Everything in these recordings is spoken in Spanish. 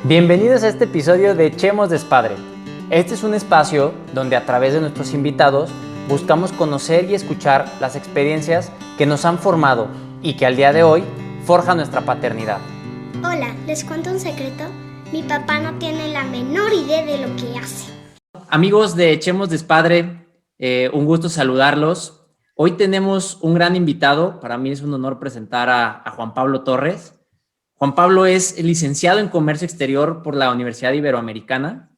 Bienvenidos a este episodio de Echemos Despadre. Este es un espacio donde a través de nuestros invitados buscamos conocer y escuchar las experiencias que nos han formado y que al día de hoy forjan nuestra paternidad. Hola, ¿les cuento un secreto? Mi papá no tiene la menor idea de lo que hace. Amigos de Echemos Despadre, un gusto saludarlos. Hoy tenemos un gran invitado. Para mí es un honor presentar a Juan Pablo Torres. Juan Pablo es licenciado en Comercio Exterior por la Universidad Iberoamericana.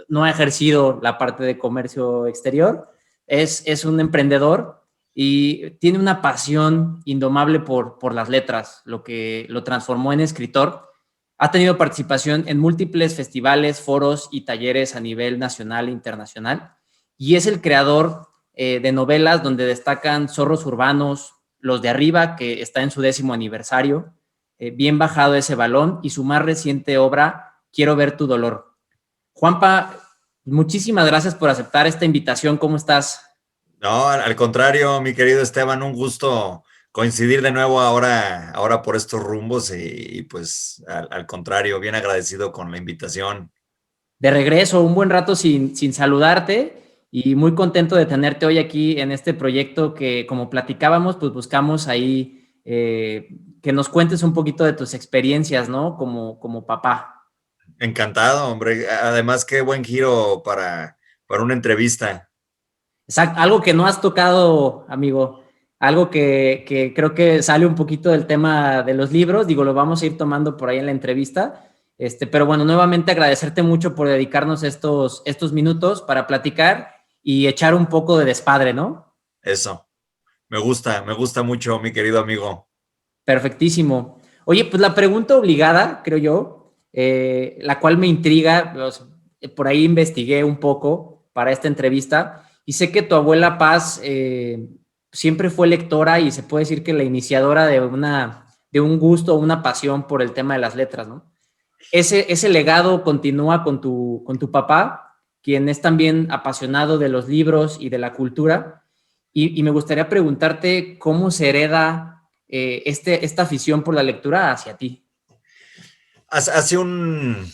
No ha ejercido la parte de comercio exterior. Es un emprendedor y tiene una pasión indomable por las letras, lo que lo transformó en escritor. Ha tenido participación en múltiples festivales, foros y talleres a nivel nacional e internacional y es el creador de novelas donde destacan Zorros Urbanos, Los de Arriba, que está en su 10º aniversario, Bien bajado ese balón, y su más reciente obra, Quiero ver tu dolor. Juanpa, muchísimas gracias por aceptar esta invitación. ¿Cómo estás? No, al contrario, mi querido Esteban, un gusto coincidir de nuevo ahora por estos rumbos y pues al contrario, bien agradecido con la invitación. De regreso, un buen rato sin saludarte y muy contento de tenerte hoy aquí en este proyecto que, como platicábamos, pues buscamos ahí que nos cuentes un poquito de tus experiencias, ¿no? Como papá. Encantado, hombre. Además, qué buen giro para una entrevista. Exacto, algo que no has tocado, amigo, algo que creo que sale un poquito del tema de los libros, digo, lo vamos a ir tomando por ahí en la entrevista, pero bueno, nuevamente agradecerte mucho por dedicarnos estos minutos para platicar y echar un poco de despadre, ¿no? Eso, me gusta mucho, mi querido amigo. Perfectísimo. Oye, pues la pregunta obligada, creo yo, la cual me intriga, pues, por ahí investigué un poco para esta entrevista y sé que tu abuela Paz siempre fue lectora y se puede decir que la iniciadora de un gusto o una pasión por el tema de las letras, ¿no? Ese legado continúa con tu papá, quien es también apasionado de los libros y de la cultura. Y me gustaría preguntarte cómo se hereda esta afición por la lectura hacia ti. Hace unos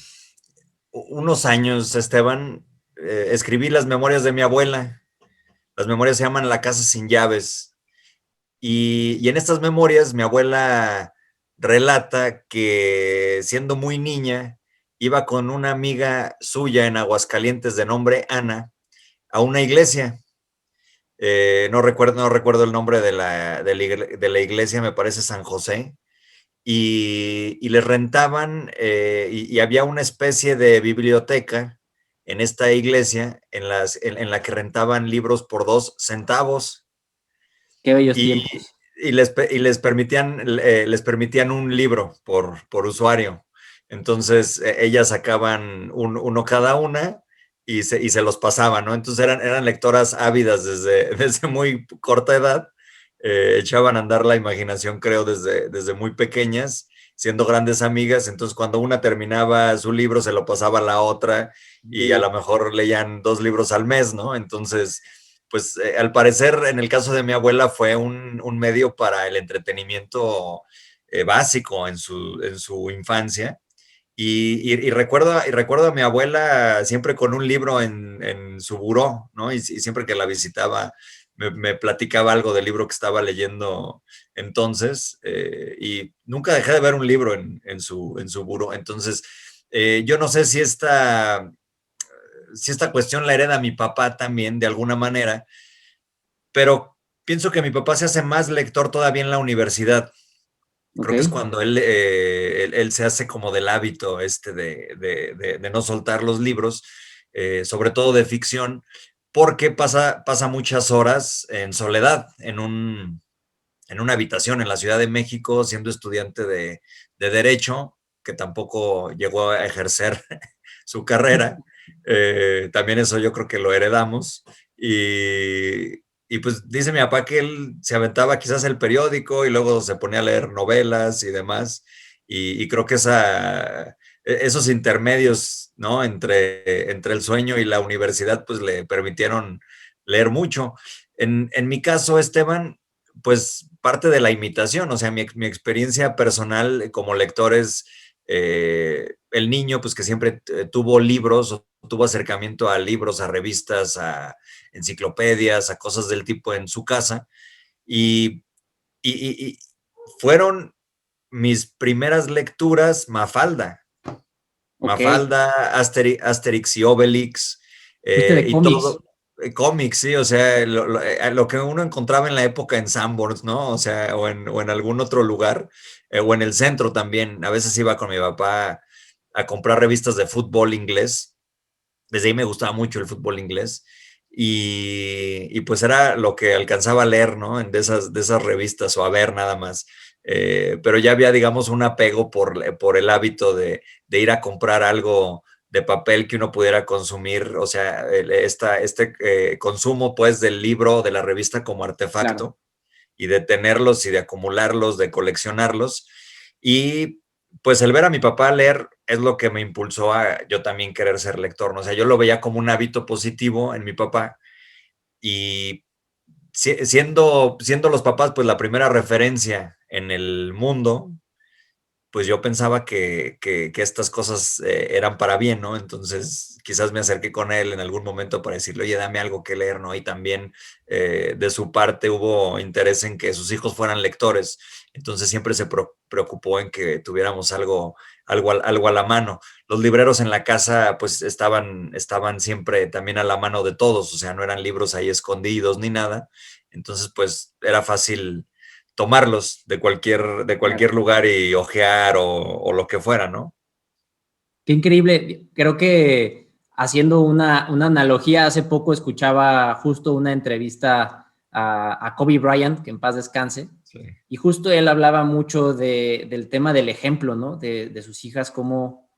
años, Esteban, escribí las memorias de mi abuela. Las memorias se llaman La casa sin llaves. Y en estas memorias mi abuela relata que siendo muy niña iba con una amiga suya en Aguascalientes de nombre Ana a una iglesia. No recuerdo el nombre de la iglesia, me parece San José. Y les rentaban, y había una especie de biblioteca en esta iglesia en la que rentaban libros por 2 centavos. Qué bellos Y, tiempos. les permitían un libro por usuario. Entonces, ellas sacaban uno cada una y se los pasaban, ¿no? Entonces eran lectoras ávidas desde muy corta edad. Echaban a andar la imaginación, creo, desde muy pequeñas, siendo grandes amigas. Entonces, cuando una terminaba su libro, se lo pasaba a la otra y a lo mejor leían 2 libros al mes, ¿no? Entonces, pues al parecer, en el caso de mi abuela, fue un medio para el entretenimiento básico en su infancia. Recuerdo a mi abuela siempre con un libro en su buró, ¿no? Y siempre que la visitaba me platicaba algo del libro que estaba leyendo entonces, y nunca dejé de ver un libro en su buró. Entonces, yo no sé si esta cuestión la hereda mi papá también, de alguna manera, pero pienso que mi papá se hace más lector todavía en la universidad. Ok. Creo que es cuando él se hace como del hábito de no soltar los libros, sobre todo de ficción, porque pasa muchas horas en soledad, en una habitación en la Ciudad de México, siendo estudiante de Derecho, que tampoco llegó a ejercer su carrera. También eso yo creo que lo heredamos. Y pues dice mi papá que él se aventaba quizás el periódico y luego se ponía a leer novelas y demás. Y creo que esos intermedios, ¿no? Entre el sueño y la universidad, pues le permitieron leer mucho. En mi caso, Esteban, pues parte de la imitación, o sea, mi experiencia personal como lector es el niño, pues que siempre tuvo libros, o tuvo acercamiento a libros, a revistas, a enciclopedias, a cosas del tipo en su casa. Y, y fueron mis primeras lecturas Mafalda. Ok. Mafalda, Asterix y Obelix, Fuiste de y cómics. todo, cómics, sí, o sea, lo que uno encontraba en la época en Sanborns, ¿no? O sea, o en algún otro lugar, o en el centro también. A veces iba con mi papá a comprar revistas de fútbol inglés. Desde ahí me gustaba mucho el fútbol inglés. Y pues era lo que alcanzaba a leer, ¿no? De esas revistas o a ver nada más. Pero ya había, digamos, un apego por el hábito de ir a comprar algo de papel que uno pudiera consumir, o sea, consumo pues del libro, de la revista como Claro. artefacto y de tenerlos y de acumularlos, de coleccionarlos. Y pues el ver a mi papá leer es lo que me impulsó a yo también querer ser lector, ¿no? O sea, yo lo veía como un hábito positivo en mi papá y siendo los papás pues la primera referencia en el mundo, pues yo pensaba que estas cosas eran para bien, ¿no? Entonces quizás me acerqué con él en algún momento para decirle, oye, dame algo que leer, ¿no? Y también de su parte hubo interés en que sus hijos fueran lectores, entonces siempre se preocupó en que tuviéramos algo a la mano. Los libreros en la casa pues estaban siempre también a la mano de todos, o sea, no eran libros ahí escondidos ni nada, entonces pues era fácil tomarlos de Claro. cualquier lugar y ojear o lo que fuera, ¿no? Qué increíble. Creo que haciendo una analogía, hace poco escuchaba justo una entrevista a Kobe Bryant, que en paz descanse, Sí. y justo él hablaba mucho del tema del ejemplo, ¿no? De sus hijas, cómo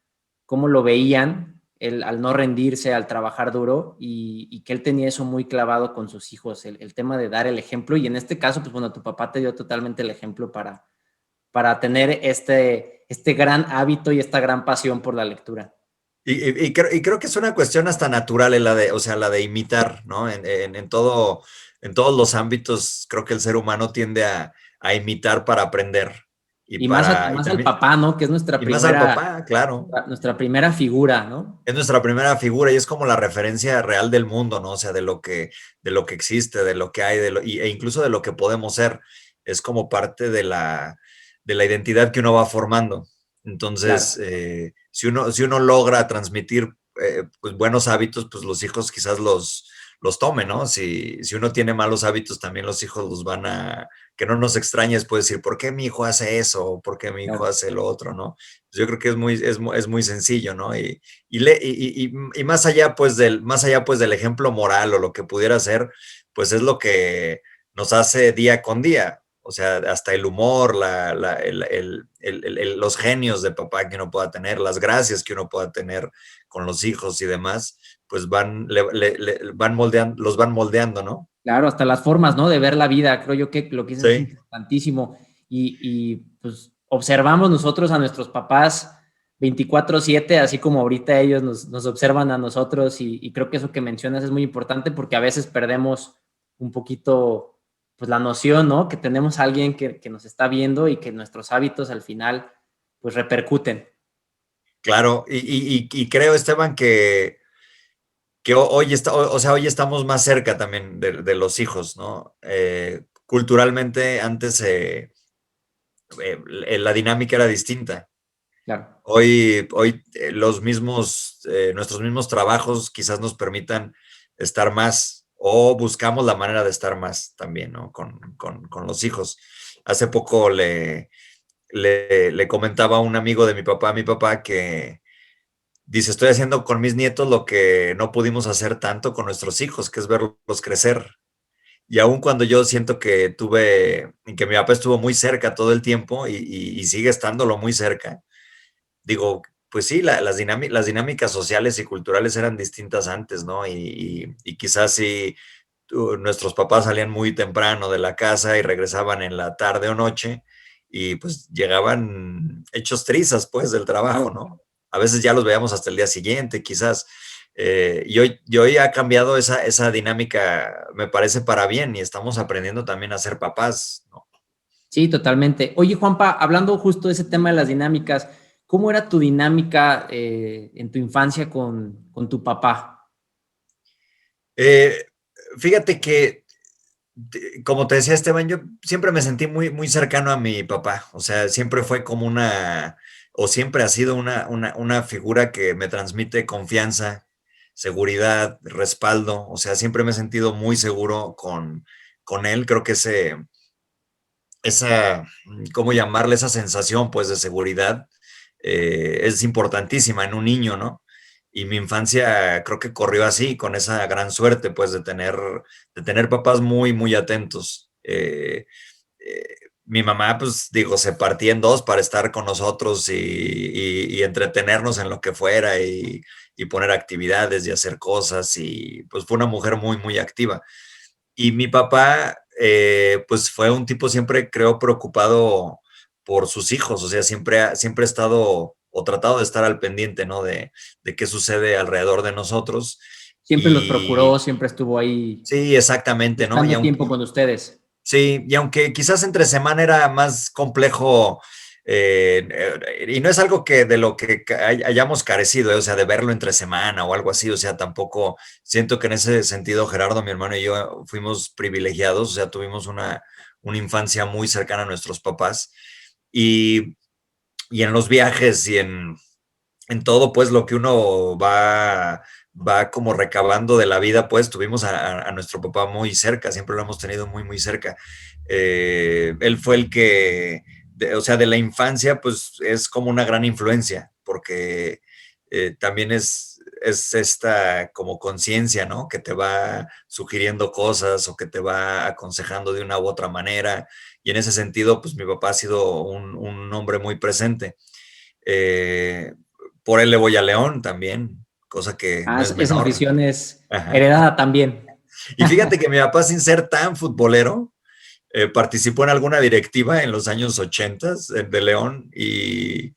lo veían, él, al no rendirse, al trabajar duro, y que él tenía eso muy clavado con sus hijos, el tema de dar el ejemplo, y en este caso, pues bueno, tu papá te dio totalmente el ejemplo para tener este gran hábito y esta gran pasión por la lectura. Y creo que es una cuestión hasta natural, o sea, la de imitar, ¿no? En todos los ámbitos, creo que el ser humano tiende a imitar para aprender Y más, y más al también, papá, ¿no? Que es y más al papá, claro. nuestra primera figura, ¿no? Es nuestra primera figura y es como la referencia real del mundo, ¿no? O sea, de lo que existe, de lo que hay, e incluso de lo que podemos ser. Es como parte de la identidad que uno va formando. Claro. Entonces, si uno logra transmitir pues, buenos hábitos, pues los hijos quizás los tomen, ¿no? Si uno tiene malos hábitos, también los hijos los van a, que no nos extrañes, puede decir, ¿por qué mi hijo hace eso? ¿O por qué mi hijo Claro. hace lo otro? ¿No? Pues yo creo que es muy sencillo, ¿no? Y más allá pues del ejemplo moral o lo que pudiera ser, pues es lo que nos hace día con día. O sea, hasta el humor, los genios de papá que uno pueda tener, las gracias que uno pueda tener con los hijos y demás, pues los van moldeando, ¿no? Claro, hasta las formas, ¿no? De ver la vida, creo yo que lo que dices es Sí, importantísimo. Pues observamos nosotros a nuestros papás 24/7, así como ahorita ellos nos observan a nosotros, y creo que eso que mencionas es muy importante porque a veces perdemos un poquito, pues la noción, ¿no? Que tenemos a alguien que nos está viendo y que nuestros hábitos al final, pues repercuten. claro. Y creo, Esteban, que hoy o sea, hoy estamos más cerca también de los hijos, ¿no? Culturalmente antes la dinámica era distinta. Claro, Hoy nuestros mismos trabajos quizás nos permitan estar más o buscamos la manera de estar más también, ¿no? Con los hijos. Hace poco le comentaba a un amigo de mi papá que dice, estoy haciendo con mis nietos lo que no pudimos hacer tanto con nuestros hijos, que es verlos crecer. Y aun cuando yo siento que mi papá estuvo muy cerca todo el tiempo y sigue estándolo muy cerca, digo, pues sí, las dinámicas sociales y culturales eran distintas antes, ¿no? Y quizás si nuestros papás salían muy temprano de la casa y regresaban en la tarde o noche y pues llegaban hechos trizas pues del trabajo, claro. ¿no? A veces ya los veíamos hasta el día siguiente, quizás. Y hoy ha cambiado esa dinámica, me parece para bien, y estamos aprendiendo también a ser papás, ¿no? Sí, totalmente. Oye, Juanpa, hablando justo de ese tema de las dinámicas, ¿Cómo era tu dinámica en tu infancia con tu papá? Eh, Fíjate que, como te decía Esteban, yo siempre me sentí muy, muy cercano a mi papá. O sea, siempre fue como o siempre ha sido una figura que me transmite confianza, seguridad, respaldo. O sea, siempre me he sentido muy seguro con él. Creo que ¿cómo llamarle? Esa sensación, pues, de seguridad es importantísima en un niño, ¿no? Y mi infancia creo que corrió así, con esa gran suerte, pues, de tener papás muy, muy atentos. Mi mamá, pues, digo, se partía en dos para estar con nosotros y entretenernos en lo que fuera y poner actividades y hacer cosas. Y pues fue una mujer muy, muy activa. Y mi papá, pues fue un tipo siempre, creo, preocupado por sus hijos, o sea, siempre ha estado o tratado de estar al pendiente, ¿no? De qué sucede alrededor de nosotros. Siempre los procuró, Y siempre estuvo ahí sí, exactamente, ¿no? buscando tiempo con ustedes. Sí, y aunque quizás entre semana era más complejo, y no es algo que de lo que hayamos carecido, o sea, de verlo entre semana o algo así, o sea, tampoco siento que en ese sentido Gerardo, mi hermano y yo fuimos privilegiados, o sea, tuvimos una infancia muy cercana a nuestros papás y, y en los viajes y en todo, pues, lo que uno va como recabando de la vida, pues, tuvimos a nuestro papá muy cerca, siempre lo hemos tenido muy, muy cerca. Él fue el que, o sea, de la infancia, pues, es como una gran influencia, porque también es esta como conciencia, ¿no? Que te va sugiriendo cosas o que te va aconsejando de una u otra manera. Y en ese sentido, pues, mi papá ha sido un hombre muy presente. Eh, por él le voy a León también, cosa que Ah, no es esa menor. afición es Ajá. heredada también. Y fíjate que mi papá, sin ser tan futbolero, participó en alguna directiva en los años 80 de León y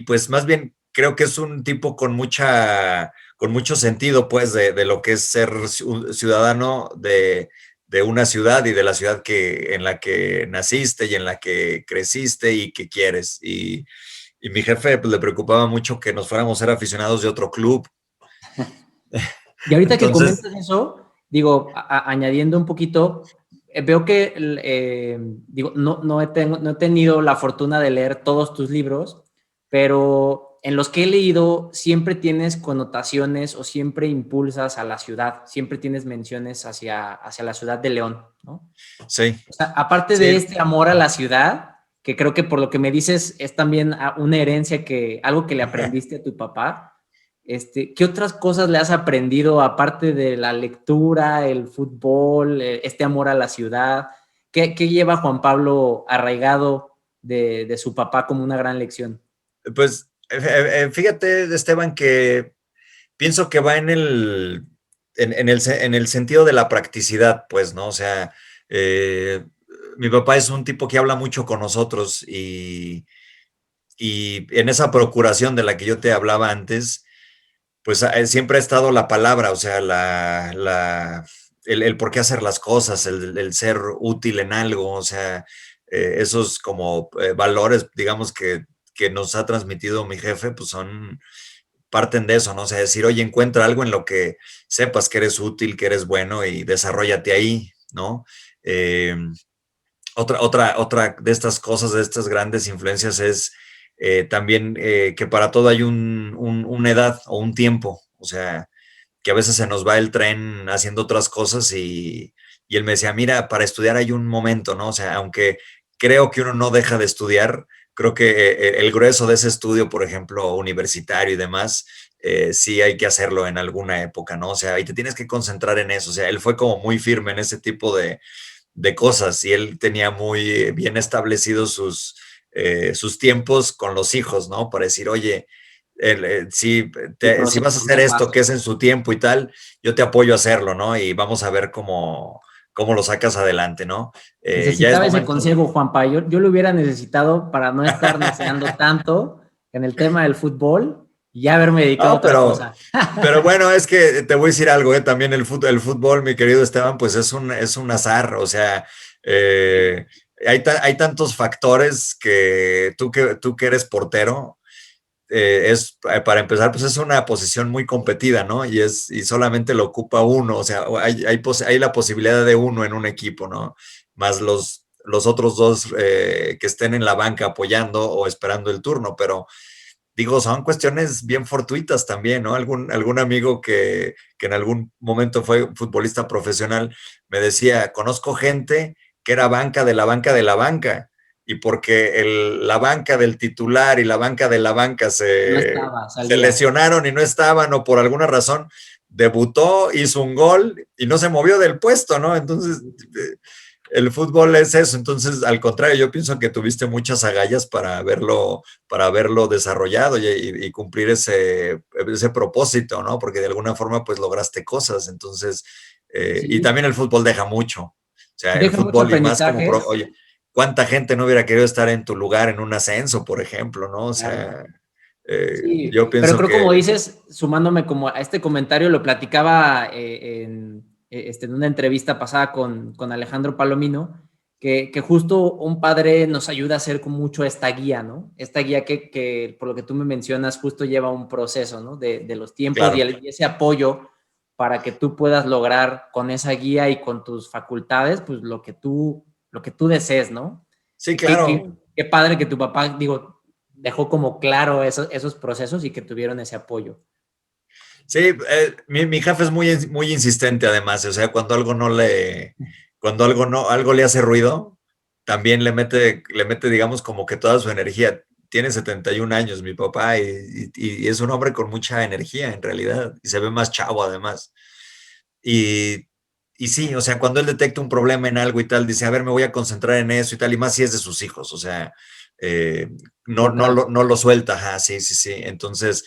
pues más bien creo que es un tipo con mucho sentido, pues, de lo que es ser un ciudadano de una ciudad y de la ciudad en la que naciste y en la que creciste y que quieres. Y mi jefe, pues, le preocupaba mucho que nos fuéramos a ser aficionados de otro club. Y ahorita que Entonces, comentas eso, digo, añadiendo un poquito, veo que, digo, no he tenido la fortuna de leer todos tus libros, pero en los que he leído siempre tienes connotaciones o siempre impulsas a la ciudad, siempre tienes menciones hacia la ciudad de León, ¿no? sí, O sea, aparte de sí, este amor a la ciudad, que creo que por lo que me dices es también una herencia algo que le aprendiste a tu papá. ¿Qué otras cosas le has aprendido aparte de la lectura, el fútbol, este amor a la ciudad? ¿Qué lleva Juan Pablo arraigado de su papá como una gran lección? pues fíjate, Esteban, que pienso que va en el sentido de la practicidad, pues, ¿no? O sea, eh, mi papá es un tipo que habla mucho con nosotros y en esa procuración de la que yo te hablaba antes, pues siempre ha estado la palabra, o sea, el por qué hacer las cosas, el ser útil en algo, o sea, esos como valores, digamos, que nos ha transmitido mi jefe, pues parten de eso, ¿no? O sea, decir, oye, encuentra algo en lo que sepas que eres útil, que eres bueno y desarrollate ahí, ¿no? Eh, otra de estas cosas, de estas grandes influencias es también que para todo hay una edad o un tiempo, o sea, que a veces se nos va el tren haciendo otras cosas y él me decía, mira, para estudiar hay un momento, ¿no? O sea, aunque creo que uno no deja de estudiar, creo que el grueso de ese estudio, por ejemplo, universitario y demás, sí hay que hacerlo en alguna época, ¿no? O sea, y te tienes que concentrar en eso. O sea, él fue como muy firme en ese tipo de cosas y él tenía muy bien establecidos sus tiempos con los hijos, ¿no? Para decir, oye, El si vas a proceso, hacer paso a esto paso. que es en su tiempo y tal, yo te apoyo a hacerlo, ¿no? Y vamos a ver cómo lo sacas adelante, ¿no? Ya es Necesitaba ese momento. consejo, Juanpa. Yo lo hubiera necesitado para no estar neceando tanto en el tema del fútbol y ya haberme dedicado a No, otra cosa. pero bueno, es que te voy a decir algo, también el fútbol, mi querido Esteban, pues es un azar, o sea, eh, hay tantos factores que tú que eres portero, para empezar, pues es una posición muy competida, ¿no? Y solamente lo ocupa uno, o sea, hay la posibilidad de uno en un equipo, ¿no? Más los otros dos que estén en la banca apoyando o esperando el turno, pero digo, son cuestiones bien fortuitas también, ¿no? Algún amigo que en algún momento fue futbolista profesional me decía, conozco gente que era banca de la banca de la banca, y porque la banca del titular y la banca de la banca No estaba, se salía. lesionaron y no estaban, o por alguna razón debutó, hizo un gol y no se movió del puesto, ¿no? Entonces, el fútbol es eso. Entonces, al contrario, yo pienso que tuviste muchas agallas para verlo desarrollado y cumplir ese propósito, ¿no? Porque de alguna forma, pues lograste cosas. Entonces, y Sí, también el fútbol deja mucho. O sea, el deja mucho fútbol y más como, aprendizaje. oye, ¿cuánta gente no hubiera querido estar en tu lugar en un ascenso, por ejemplo, ¿no? O Claro. sea, Sí, yo pero pienso creo que como dices, sumándome como a este comentario, lo platicaba en una entrevista pasada con Alejandro Palomino, que justo un padre nos ayuda a hacer con mucho esta guía, ¿no? Esta guía que por lo que tú me mencionas, justo lleva un proceso, ¿no? De los tiempos claro. y ese apoyo para que tú puedas lograr con esa guía y con tus facultades, pues lo que tú desees, ¿no? Sí, Qué, claro. qué padre que tu papá, digo, dejó como claro esos procesos y que tuvieron ese apoyo. Sí, mi jefe es muy insistente además, o sea, cuando algo no, algo le hace ruido, también le mete, digamos, como que toda su energía. Tiene 71 años mi papá y es un hombre con mucha energía en realidad, y se ve más chavo además. Y, y sí, o sea, cuando él detecta un problema en algo y tal, dice, a ver, me voy a concentrar en eso y tal, y más si es de sus hijos, o sea, eh, Importante. no lo suelta, ajá, sí, sí, sí. Entonces,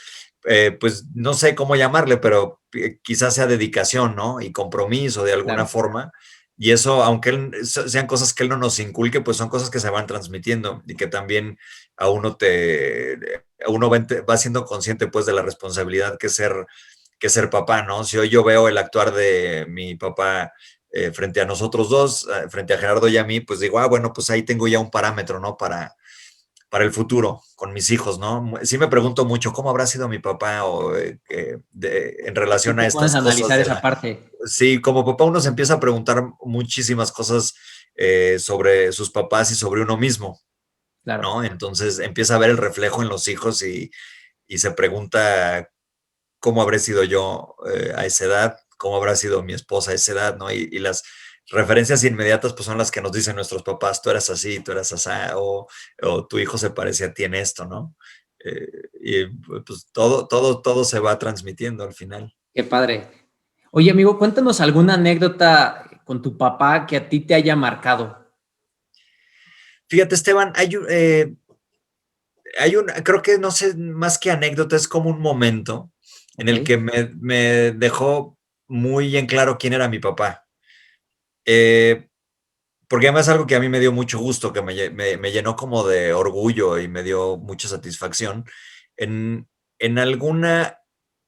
pues no sé cómo llamarle, pero quizás sea dedicación, ¿no? Y compromiso de alguna Claro. forma. Y eso, aunque sean cosas que él no nos inculque, pues son cosas que se van transmitiendo y que también a uno va siendo consciente pues de la responsabilidad que ser papá, ¿no? Si hoy yo veo el actuar de mi papá frente a nosotros dos, frente a Gerardo y a mí, pues digo, bueno, pues ahí tengo ya un parámetro, ¿no? Para el futuro con mis hijos, ¿no? Sí me pregunto mucho cómo habrá sido mi papá en Sí, relación a te pones estas a cosas analizar de esa la... parte. Sí, como papá uno se empieza a preguntar muchísimas cosas sobre sus papás y sobre uno mismo, Claro. ¿no? Entonces empieza a ver el reflejo en los hijos y se pregunta cómo habré sido yo a esa edad, cómo habrá sido mi esposa a esa edad, ¿no? Y las referencias inmediatas pues son las que nos dicen nuestros papás, tú eras así, tú eras así, o tu hijo se parece a ti en esto, ¿no? Eh, y pues todo se va transmitiendo al final. Qué padre. Oye, amigo, cuéntanos alguna anécdota con tu papá que a ti te haya marcado. Fíjate, Esteban, creo que no sé, más que anécdota, es como un momento en Ok, el que me dejó muy en claro quién era mi papá. Eh, Porque además es algo que a mí me dio mucho gusto, que me llenó como de orgullo y me dio mucha satisfacción. En alguna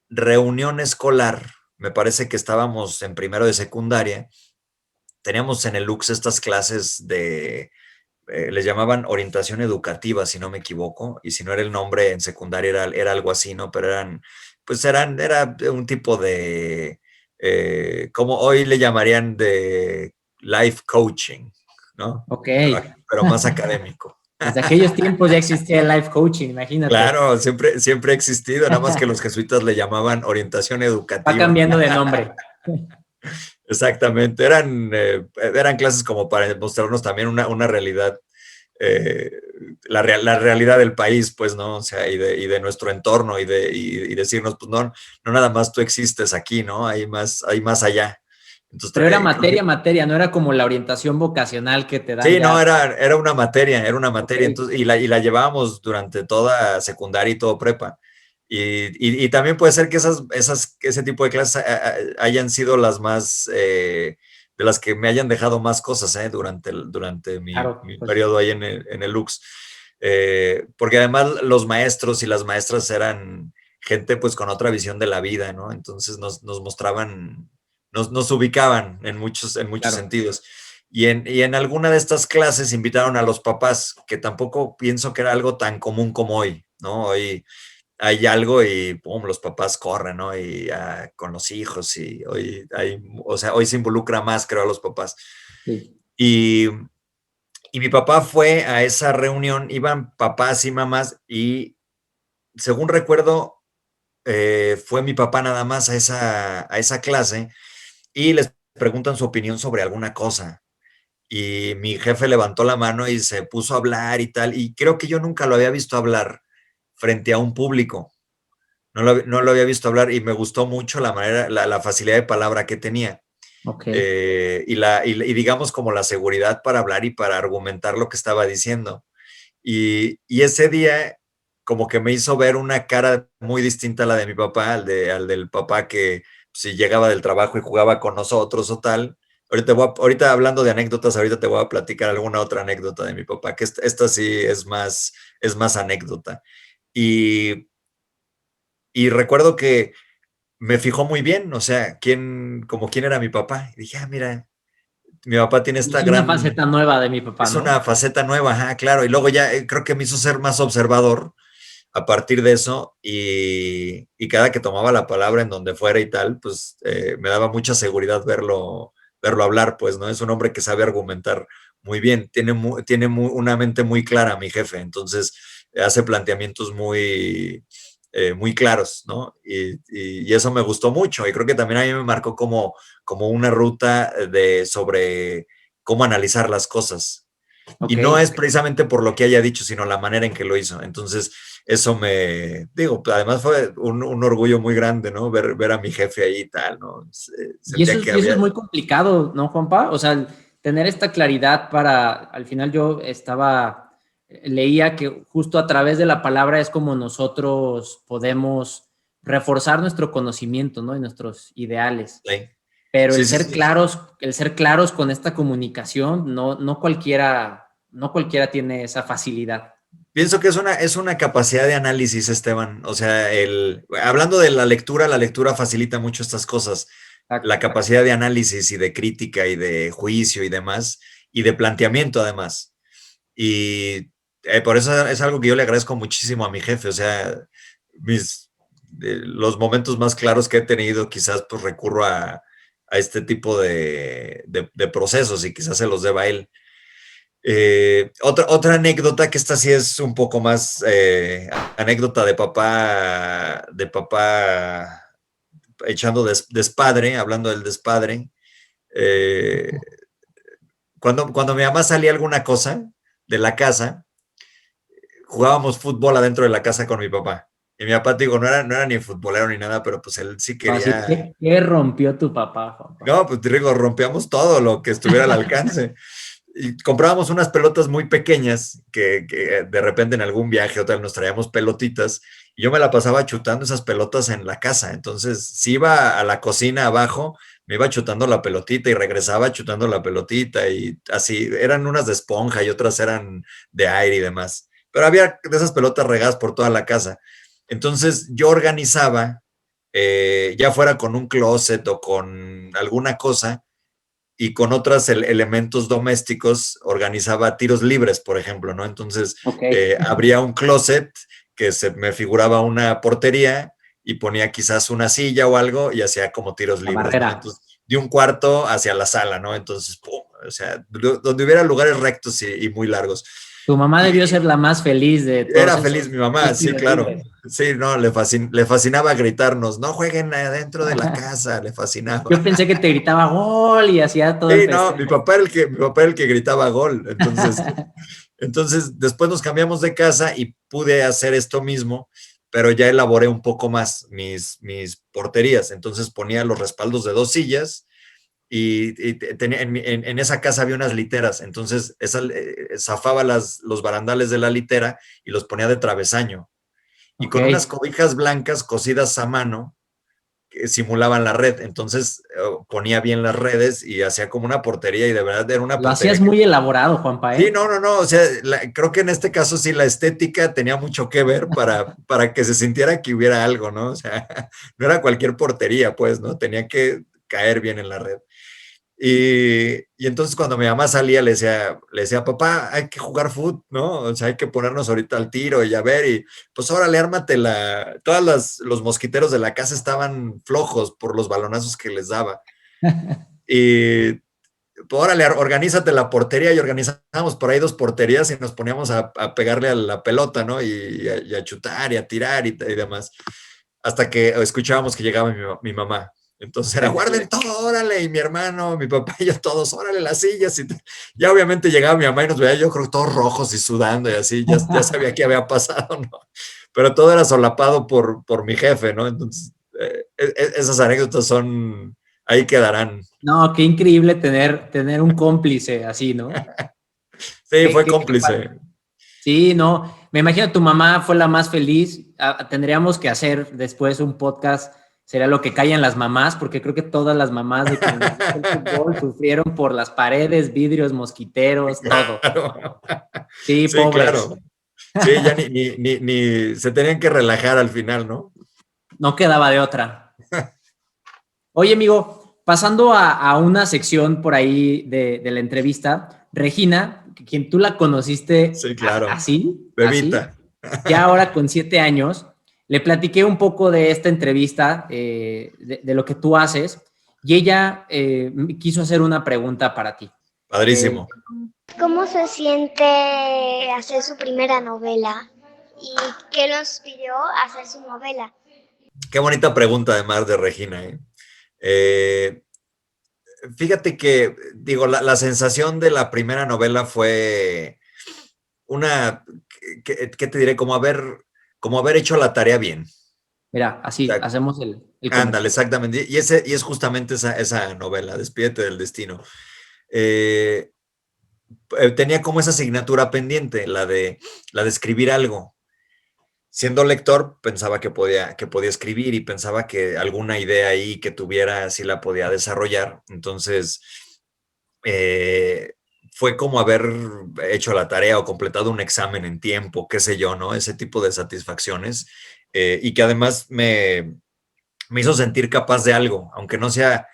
reunión escolar, me parece que estábamos en primero de secundaria, teníamos en el Lux estas clases les llamaban orientación educativa, si no me equivoco, y si no era el nombre en secundaria era algo así, ¿no? Pero era un tipo de, como hoy le llamarían de life coaching, ¿no? ok. Pero más académico. Desde aquellos tiempos ya existía el life coaching, imagínate. Claro, siempre ha existido, nada más que los jesuitas le llamaban orientación Va educativa. cambiando de nombre. Exactamente, eran clases como para mostrarnos también una realidad, eh, la realidad del país, pues, ¿no? O sea, y de nuestro entorno y decirnos, pues, no nada más tú existes aquí, ¿no? Hay más allá. Entonces, Pero era creo que materia, no era como la orientación vocacional que te dan sí, no, ya. era una Ok, materia, entonces, y la llevábamos durante toda secundaria y todo prepa. Y también puede ser que ese tipo de clases hayan sido las más, de las que me hayan dejado más cosas, durante mi, claro, mi pues periodo ahí en el Lux. Porque además los maestros y las maestras eran gente pues con otra visión de la vida, ¿no? Entonces nos mostraban, nos ubicaban en muchos claro. sentidos. Y en alguna de estas clases invitaron a los papás, que tampoco pienso que era algo tan común como hoy, ¿no? Hoy hay algo y pum, los papás corren, ¿no? Y con los hijos y hoy se involucra más, creo, a los papás. Sí. Y, y mi papá fue a esa reunión, iban papás y mamás y según recuerdo, fue mi papá nada más a esa clase y les preguntan su opinión sobre alguna cosa. Y mi jefe levantó la mano y se puso a hablar y tal, y creo que yo nunca lo había visto hablar frente a un público. No lo había visto hablar y me gustó mucho la manera, la facilidad de palabra que tenía. Ok. Y digamos como la seguridad para hablar y para argumentar lo que estaba diciendo. Y ese día como que me hizo ver una cara muy distinta a la de mi papá, al del papá que si llegaba del trabajo y jugaba con nosotros o tal. Ahorita hablando de anécdotas, ahorita te voy a platicar alguna otra anécdota de mi papá, que esta sí es más anécdota. Y, y recuerdo que me fijó muy bien, o sea, como quién era mi papá. Y dije, mira, mi papá tiene esta Es una gran, faceta nueva de mi papá, es ¿no? una faceta nueva, ajá, claro. Y luego ya creo que me hizo ser más observador a partir de eso y cada que tomaba la palabra en donde fuera y tal, pues me daba mucha seguridad verlo hablar, pues, ¿no? Es un hombre que sabe argumentar muy bien, tiene una mente muy clara, mi jefe, entonces hace planteamientos muy claros, ¿no? Y eso me gustó mucho y creo que también a mí me marcó como una ruta sobre cómo analizar las cosas. Y Ok. no es precisamente por lo que haya dicho, sino la manera en que lo hizo. Entonces, eso además fue un orgullo muy grande, ¿no? Ver a mi jefe ahí y tal, ¿no? Y Sentía que eso es había. muy complicado, ¿no, Juanpa? O sea, tener esta claridad al final leía que justo a través de la palabra es como nosotros podemos reforzar nuestro conocimiento, ¿no? Y nuestros ideales. Sí, Pero sí, sí, sí. el ser claros con esta comunicación, no cualquiera tiene esa facilidad. Pienso que es una capacidad de análisis, Esteban. O sea, hablando de la lectura facilita mucho estas cosas. La Exacto. capacidad de análisis y de crítica y de juicio y demás, y de planteamiento además. Y por eso es algo que yo le agradezco muchísimo a mi jefe. O sea, los momentos más claros que he tenido, quizás pues recurro a este tipo de procesos y quizás se los deba a él. Otra anécdota, que esta sí es un poco más anécdota de papá echando despadre, hablando del despadre. eh, cuando mi mamá salía alguna cosa de la casa, jugábamos fútbol adentro de la casa con mi papá. Y mi papá, digo, no era ni futbolero ni nada, pero pues él sí Así, quería. ¿qué rompió tu papá, Juanpa? No, pues digo, rompíamos todo lo que estuviera al alcance. Y comprábamos unas pelotas muy pequeñas que de repente en algún viaje o tal nos traíamos pelotitas y yo me la pasaba chutando esas pelotas en la casa. Entonces, si iba a la cocina abajo, me iba chutando la pelotita y regresaba chutando la pelotita y así. Eran unas de esponja y otras eran de aire y demás. Pero había de esas pelotas regadas por toda la casa. Entonces, yo organizaba, ya fuera con un closet o con alguna cosa, y con otros elementos domésticos organizaba tiros libres, por ejemplo, ¿no? Entonces, Ok, abría un closet que se me figuraba una portería y ponía quizás una silla o algo y hacía como tiros la libres, ¿no? barrera. Entonces, de un cuarto hacia la sala, ¿no? Entonces, pum, o sea, donde hubiera lugares rectos y muy largos. Tu mamá Y debió ser la más feliz de todos era feliz mi mamá, esos sí, tiros claro. libres. Sí, no, le fascinaba gritarnos, no jueguen adentro de la casa, le fascinaba. Yo pensé que te gritaba gol y hacía todo el Sí, no, mi festejo. papá era el que gritaba gol. Entonces, después nos cambiamos de casa y pude hacer esto mismo, pero ya elaboré un poco más mis porterías. Entonces ponía los respaldos de dos sillas y en esa casa había unas literas. Entonces, zafaba los barandales de la litera y los ponía de travesaño. Y Ok. con unas cobijas blancas cosidas a mano que simulaban la red. Entonces ponía bien las redes y hacía como una portería y de verdad era una Lo portería hacías que. muy elaborado, Juanpa, Sí, ¿eh? no, no, no, o sea, creo que en este caso sí la estética tenía mucho que ver para que se sintiera que hubiera algo, ¿no? O sea, no era cualquier portería, pues, ¿no? Tenía que caer bien en la red. Y entonces cuando mi mamá salía le decía, papá, hay que jugar fútbol, ¿no? O sea, hay que ponernos ahorita al tiro y a ver, y pues órale, ármatela. Los mosquiteros de la casa estaban flojos por los balonazos que les daba. Y pues órale, organízate la portería, y organizábamos por ahí 2 porterías y nos poníamos a pegarle a la pelota, ¿no? Y a chutar y a tirar y demás. Hasta que escuchábamos que llegaba mi mamá. Entonces era, guarden todo, órale, y mi hermano, mi papá y yo todos, órale, las sillas. Y ya obviamente llegaba mi mamá y nos veía, yo creo, todos rojos y sudando y así, ya sabía qué había pasado, ¿no? Pero todo era solapado por mi jefe, ¿no? Entonces, esas anécdotas ahí quedarán. No, qué increíble tener un cómplice así, ¿no? Sí, Qué, fue qué, qué cómplice. Sí, no, me imagino tu mamá fue la más feliz. Tendríamos que hacer después un podcast, sería lo que callan las mamás, porque creo que todas las mamás de quienes les gusta el fútbol sufrieron por las paredes, vidrios, mosquiteros, todo. Claro. Sí, Sí, pobres. claro. Sí, ya ni se tenían que relajar al final, ¿no? No quedaba de otra. Oye, amigo, pasando a una sección por ahí de la entrevista, Regina, quien tú la conociste Sí, claro. así, Bebita. ya ahora con 7 años, le platiqué un poco de esta entrevista, de lo que tú haces, y ella quiso hacer una pregunta para ti. Padrísimo. ¿Cómo se siente hacer su primera novela? ¿Y qué lo inspiró a hacer su novela? Qué bonita pregunta, además, de Regina, ¿eh? Eh, Fíjate que, digo, la sensación de la primera novela fue una, ¿qué te diré? Como haber hecho la tarea bien. Mira, O así, sea, hacemos el ándale, comercial. exactamente. Y es justamente esa novela, Despídete del destino. Eh, Tenía como esa asignatura pendiente, la de escribir algo. Siendo lector, pensaba que podía escribir y pensaba que alguna idea ahí que tuviera sí la podía desarrollar. Entonces, eh, fue como haber hecho la tarea o completado un examen en tiempo, qué sé yo, ¿no? Ese tipo de satisfacciones. Y que además me hizo sentir capaz de algo, aunque no sea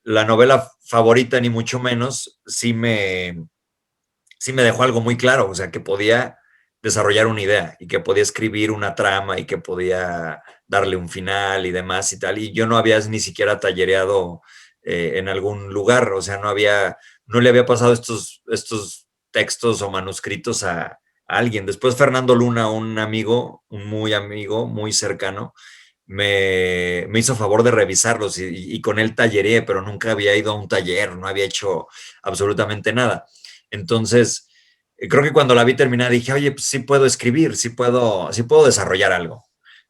la novela favorita ni mucho menos, sí me dejó algo muy claro, o sea, que podía desarrollar una idea y que podía escribir una trama y que podía darle un final y demás y tal. Y yo no había ni siquiera tallereado en algún lugar, o sea, no le había pasado estos textos o manuscritos a alguien. Después Fernando Luna, un amigo, un muy amigo, muy cercano, me hizo favor de revisarlos y con él talleré, pero nunca había ido a un taller, no había hecho absolutamente nada. Entonces, creo que cuando la vi terminada dije, oye, pues sí puedo escribir, sí puedo desarrollar algo,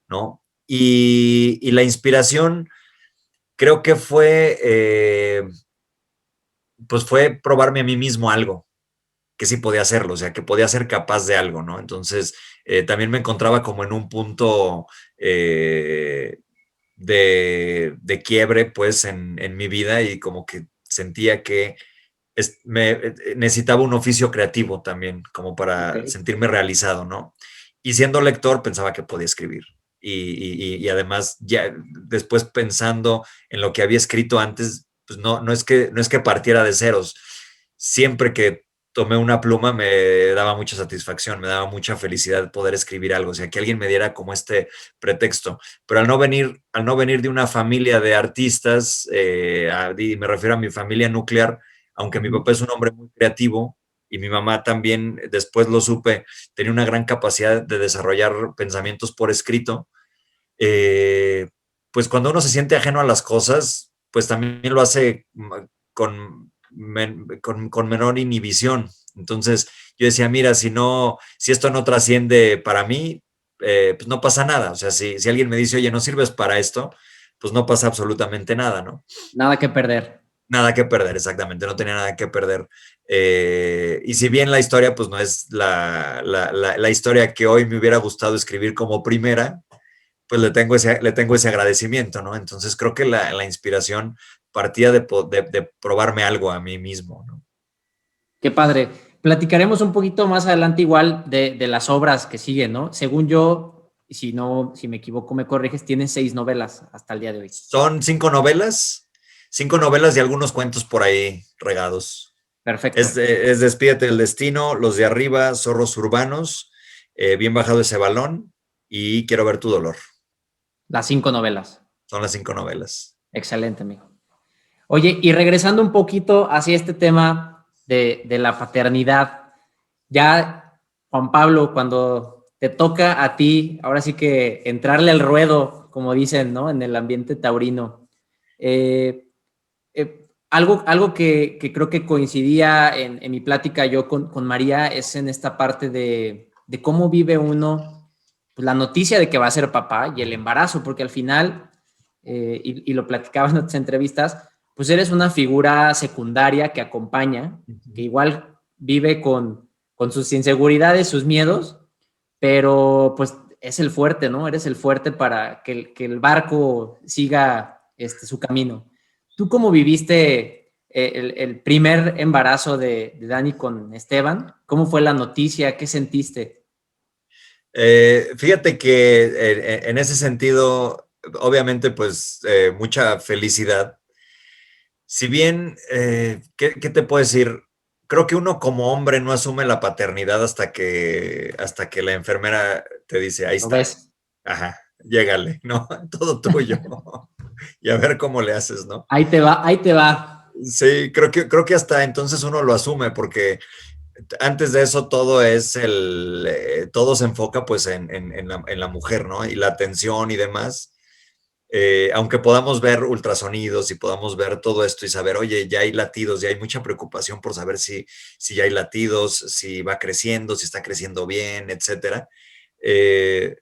¿no? Y la inspiración creo que pues fue probarme a mí mismo algo, que sí podía hacerlo, o sea, que podía ser capaz de algo, ¿no? Entonces, también me encontraba como en un punto de quiebre, pues, en mi vida y como que sentía que necesitaba un oficio creativo también, como para Ok. sentirme realizado, ¿no? Y siendo lector pensaba que podía escribir. Y además, ya después pensando en lo que había escrito antes, pues no es que partiera de ceros. Siempre que tomé una pluma me daba mucha satisfacción, me daba mucha felicidad poder escribir algo, o sea, que alguien me diera como este pretexto. Pero al no venir de una familia de artistas, y me refiero a mi familia nuclear, aunque mi papá es un hombre muy creativo y mi mamá también, después lo supe, tenía una gran capacidad de desarrollar pensamientos por escrito, eh, pues cuando uno se siente ajeno a las cosas, pues también lo hace con menor inhibición. Entonces yo decía, mira, si esto no trasciende para mí, pues no pasa nada. O sea, si alguien me dice, oye, no sirves para esto, pues no pasa absolutamente nada, ¿no? Nada que perder. Nada que perder, exactamente, no tenía nada que perder. Y si bien la historia, pues no es la historia que hoy me hubiera gustado escribir como primera, pues le tengo ese agradecimiento, ¿no? Entonces creo que la inspiración partía de probarme algo a mí mismo, ¿no? Qué padre. Platicaremos un poquito más adelante igual de las obras que siguen, ¿no? Según yo, si me equivoco, me corriges, tienen 6 novelas hasta el día de hoy. Son 5 novelas, 5 novelas y algunos cuentos por ahí regados. Perfecto. Es Despídete del destino, Los de arriba, Zorros urbanos, Bien bajado ese balón y Quiero ver tu dolor. Las 5 novelas. Son las 5 novelas. Excelente, amigo. Oye, y regresando un poquito hacia este tema de la paternidad, ya, Juan Pablo, cuando te toca a ti, ahora sí que entrarle al ruedo, como dicen, ¿no? En el ambiente taurino. Algo que creo que coincidía en mi plática yo con María es en esta parte de cómo vive uno pues, la noticia de que va a ser papá y el embarazo, porque al final, y lo platicaba en otras entrevistas, pues eres una figura secundaria que acompaña, que igual vive con sus inseguridades, sus miedos, pero pues es el fuerte, ¿no? Eres el fuerte para que el barco siga su camino. ¿Tú cómo viviste el primer embarazo de Dani con Esteban? ¿Cómo fue la noticia? ¿Qué sentiste? Fíjate que en ese sentido, obviamente, pues mucha felicidad. Si bien, ¿qué te puedo decir? Creo que uno como hombre no asume la paternidad hasta que la enfermera te dice, ahí ¿Lo está, ves? ajá, llégale, ¿no? Todo tuyo. Y a ver cómo le haces, ¿no? Ahí te va, ahí te va. Sí, creo que hasta entonces uno lo asume, porque antes de eso todo se enfoca pues en la mujer, ¿no? Y la atención y demás. Aunque podamos ver ultrasonidos y podamos ver todo esto y saber, oye, ya hay latidos, ya hay mucha preocupación por saber si ya hay latidos, si va creciendo, si está creciendo bien, etcétera. Eh,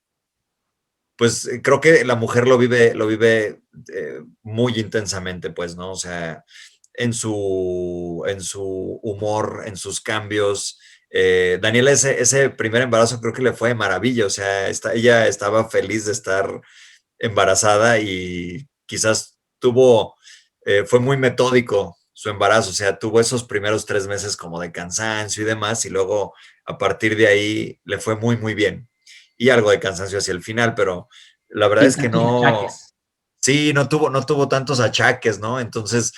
pues creo que la mujer lo vive muy intensamente, pues, ¿no? O sea, en su humor, en sus cambios. Daniela, ese primer embarazo creo que le fue de maravilla, o sea, ella estaba feliz de estar embarazada y quizás fue muy metódico su embarazo, o sea, tuvo esos primeros 3 meses como de cansancio y demás, y luego a partir de ahí le fue muy, muy bien. Y algo de cansancio hacia el final, pero la verdad Sin es que tantos no, achaques. sí, no tuvo tantos achaques, ¿no? Entonces,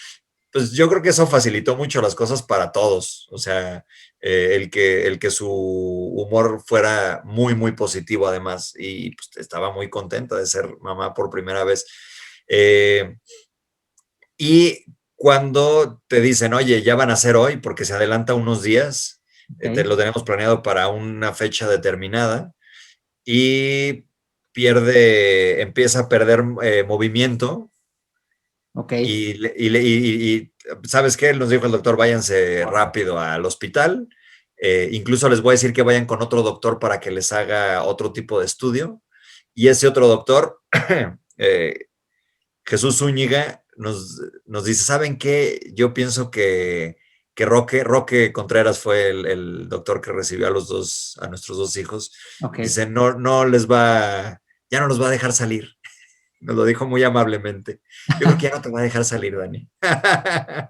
pues yo creo que eso facilitó mucho las cosas para todos, o sea, el que su humor fuera muy, muy positivo además, y pues estaba muy contenta de ser mamá por primera vez. Eh, y cuando te dicen, oye, ya van a ser hoy, porque se adelanta unos días, te Ok, lo tenemos planeado para una fecha determinada, y empieza a perder movimiento, ok. y ¿sabes qué? Nos dijo el doctor, váyanse rápido al hospital. Incluso les voy a decir que vayan con otro doctor para que les haga otro tipo de estudio. Y ese otro doctor, eh, Jesús Zúñiga, nos dice, ¿saben qué? Yo pienso que Roque Contreras fue el doctor que recibió a nuestros dos hijos. Ok. Dice, no, ya no nos va a dejar salir. Nos lo dijo muy amablemente. Yo creo que ya no te va a dejar salir, Dani.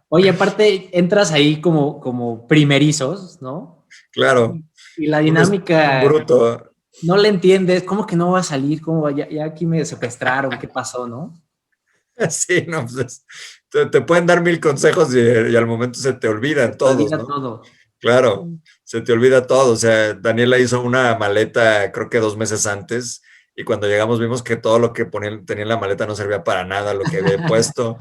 Oye, aparte entras ahí como primerizos, ¿no? Claro, Y la un dinámica bruto. no la entiendes. ¿Cómo que no va a salir? ¿Cómo va? Ya aquí me secuestraron. ¿Qué pasó, no? Sí, no, pues te pueden dar mil consejos y al momento se te olvidan Te todos, olvida ¿no? todo. Claro, se te olvida todo. O sea, Daniela hizo una maleta, creo que 2 meses antes, y cuando llegamos vimos que todo lo que tenía en la maleta no servía para nada, lo que había puesto.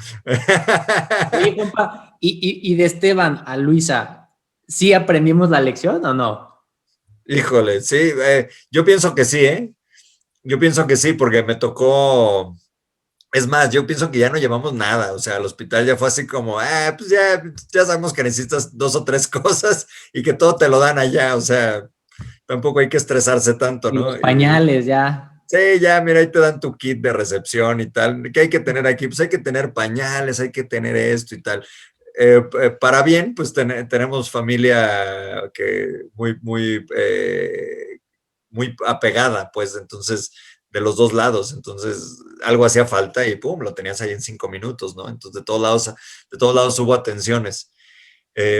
Oye, compa, y de Esteban a Luisa, ¿sí aprendimos la lección o no? Híjole, sí, yo pienso que sí, ¿eh? Yo pienso que sí, porque me tocó. Es más, yo pienso que ya no llevamos nada, o sea, al hospital ya fue así como, pues ya sabemos que necesitas 2 o 3 cosas y que todo te lo dan allá, o sea, tampoco hay que estresarse tanto, Y ¿no? los pañales ya. Sí, ya, mira, ahí te dan tu kit de recepción y tal. ¿Qué hay que tener aquí? Pues hay que tener pañales, hay que tener esto y tal. Para bien, pues tenemos familia que muy apegada, pues entonces, de los dos lados. Entonces, algo hacía falta y pum, lo tenías ahí en 5 minutos, ¿no? Entonces, de todos lados hubo atenciones.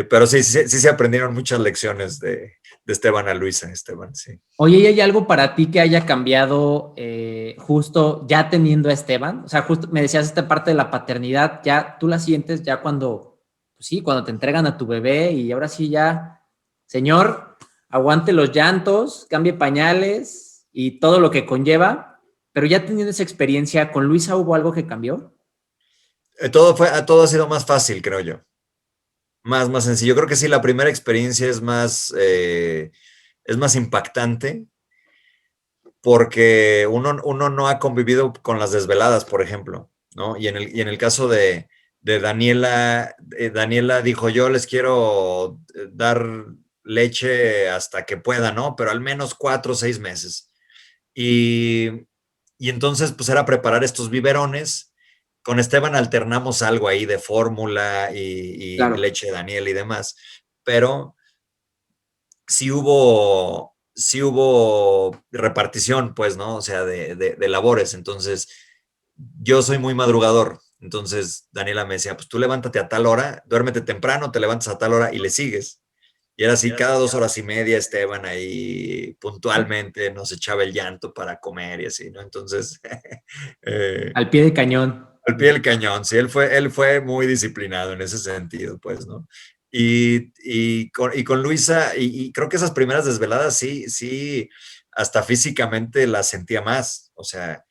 Pero sí se aprendieron muchas lecciones de Esteban a Luisa, Esteban, sí. Oye, ¿y hay algo para ti que haya cambiado justo ya teniendo a Esteban? O sea, justo me decías esta parte de la paternidad, ya tú la sientes ya cuando, pues sí, cuando te entregan a tu bebé y ahora sí ya, señor, aguante los llantos, cambie pañales y todo lo que conlleva, pero ya teniendo esa experiencia, ¿con Luisa hubo algo que cambió? Todo ha sido más fácil, creo yo. Más sencillo. Yo creo que sí, la primera experiencia es más impactante porque uno no ha convivido con las desveladas, por ejemplo, ¿no? Y en el caso de Daniela, Daniela dijo, yo les quiero dar leche hasta que pueda, ¿no? Pero al menos 4 o 6 meses. Y, y entonces, pues era preparar estos biberones. Con Esteban alternamos algo ahí de fórmula y Claro. leche de Daniel y demás, pero sí hubo repartición, pues, ¿no? O sea, de labores. Entonces, yo soy muy madrugador. Entonces, Daniela me decía, pues tú levántate a tal hora, duérmete temprano, te levantas a tal hora y le sigues. Y era así, cada 2 horas y media Esteban ahí puntualmente nos echaba el llanto para comer y así, ¿no? Entonces, eh, Al pie de cañón. al pie del cañón, sí, él fue muy disciplinado en ese sentido, pues, ¿no? Y con Luisa, y creo que esas primeras desveladas sí, hasta físicamente las sentía más, o sea,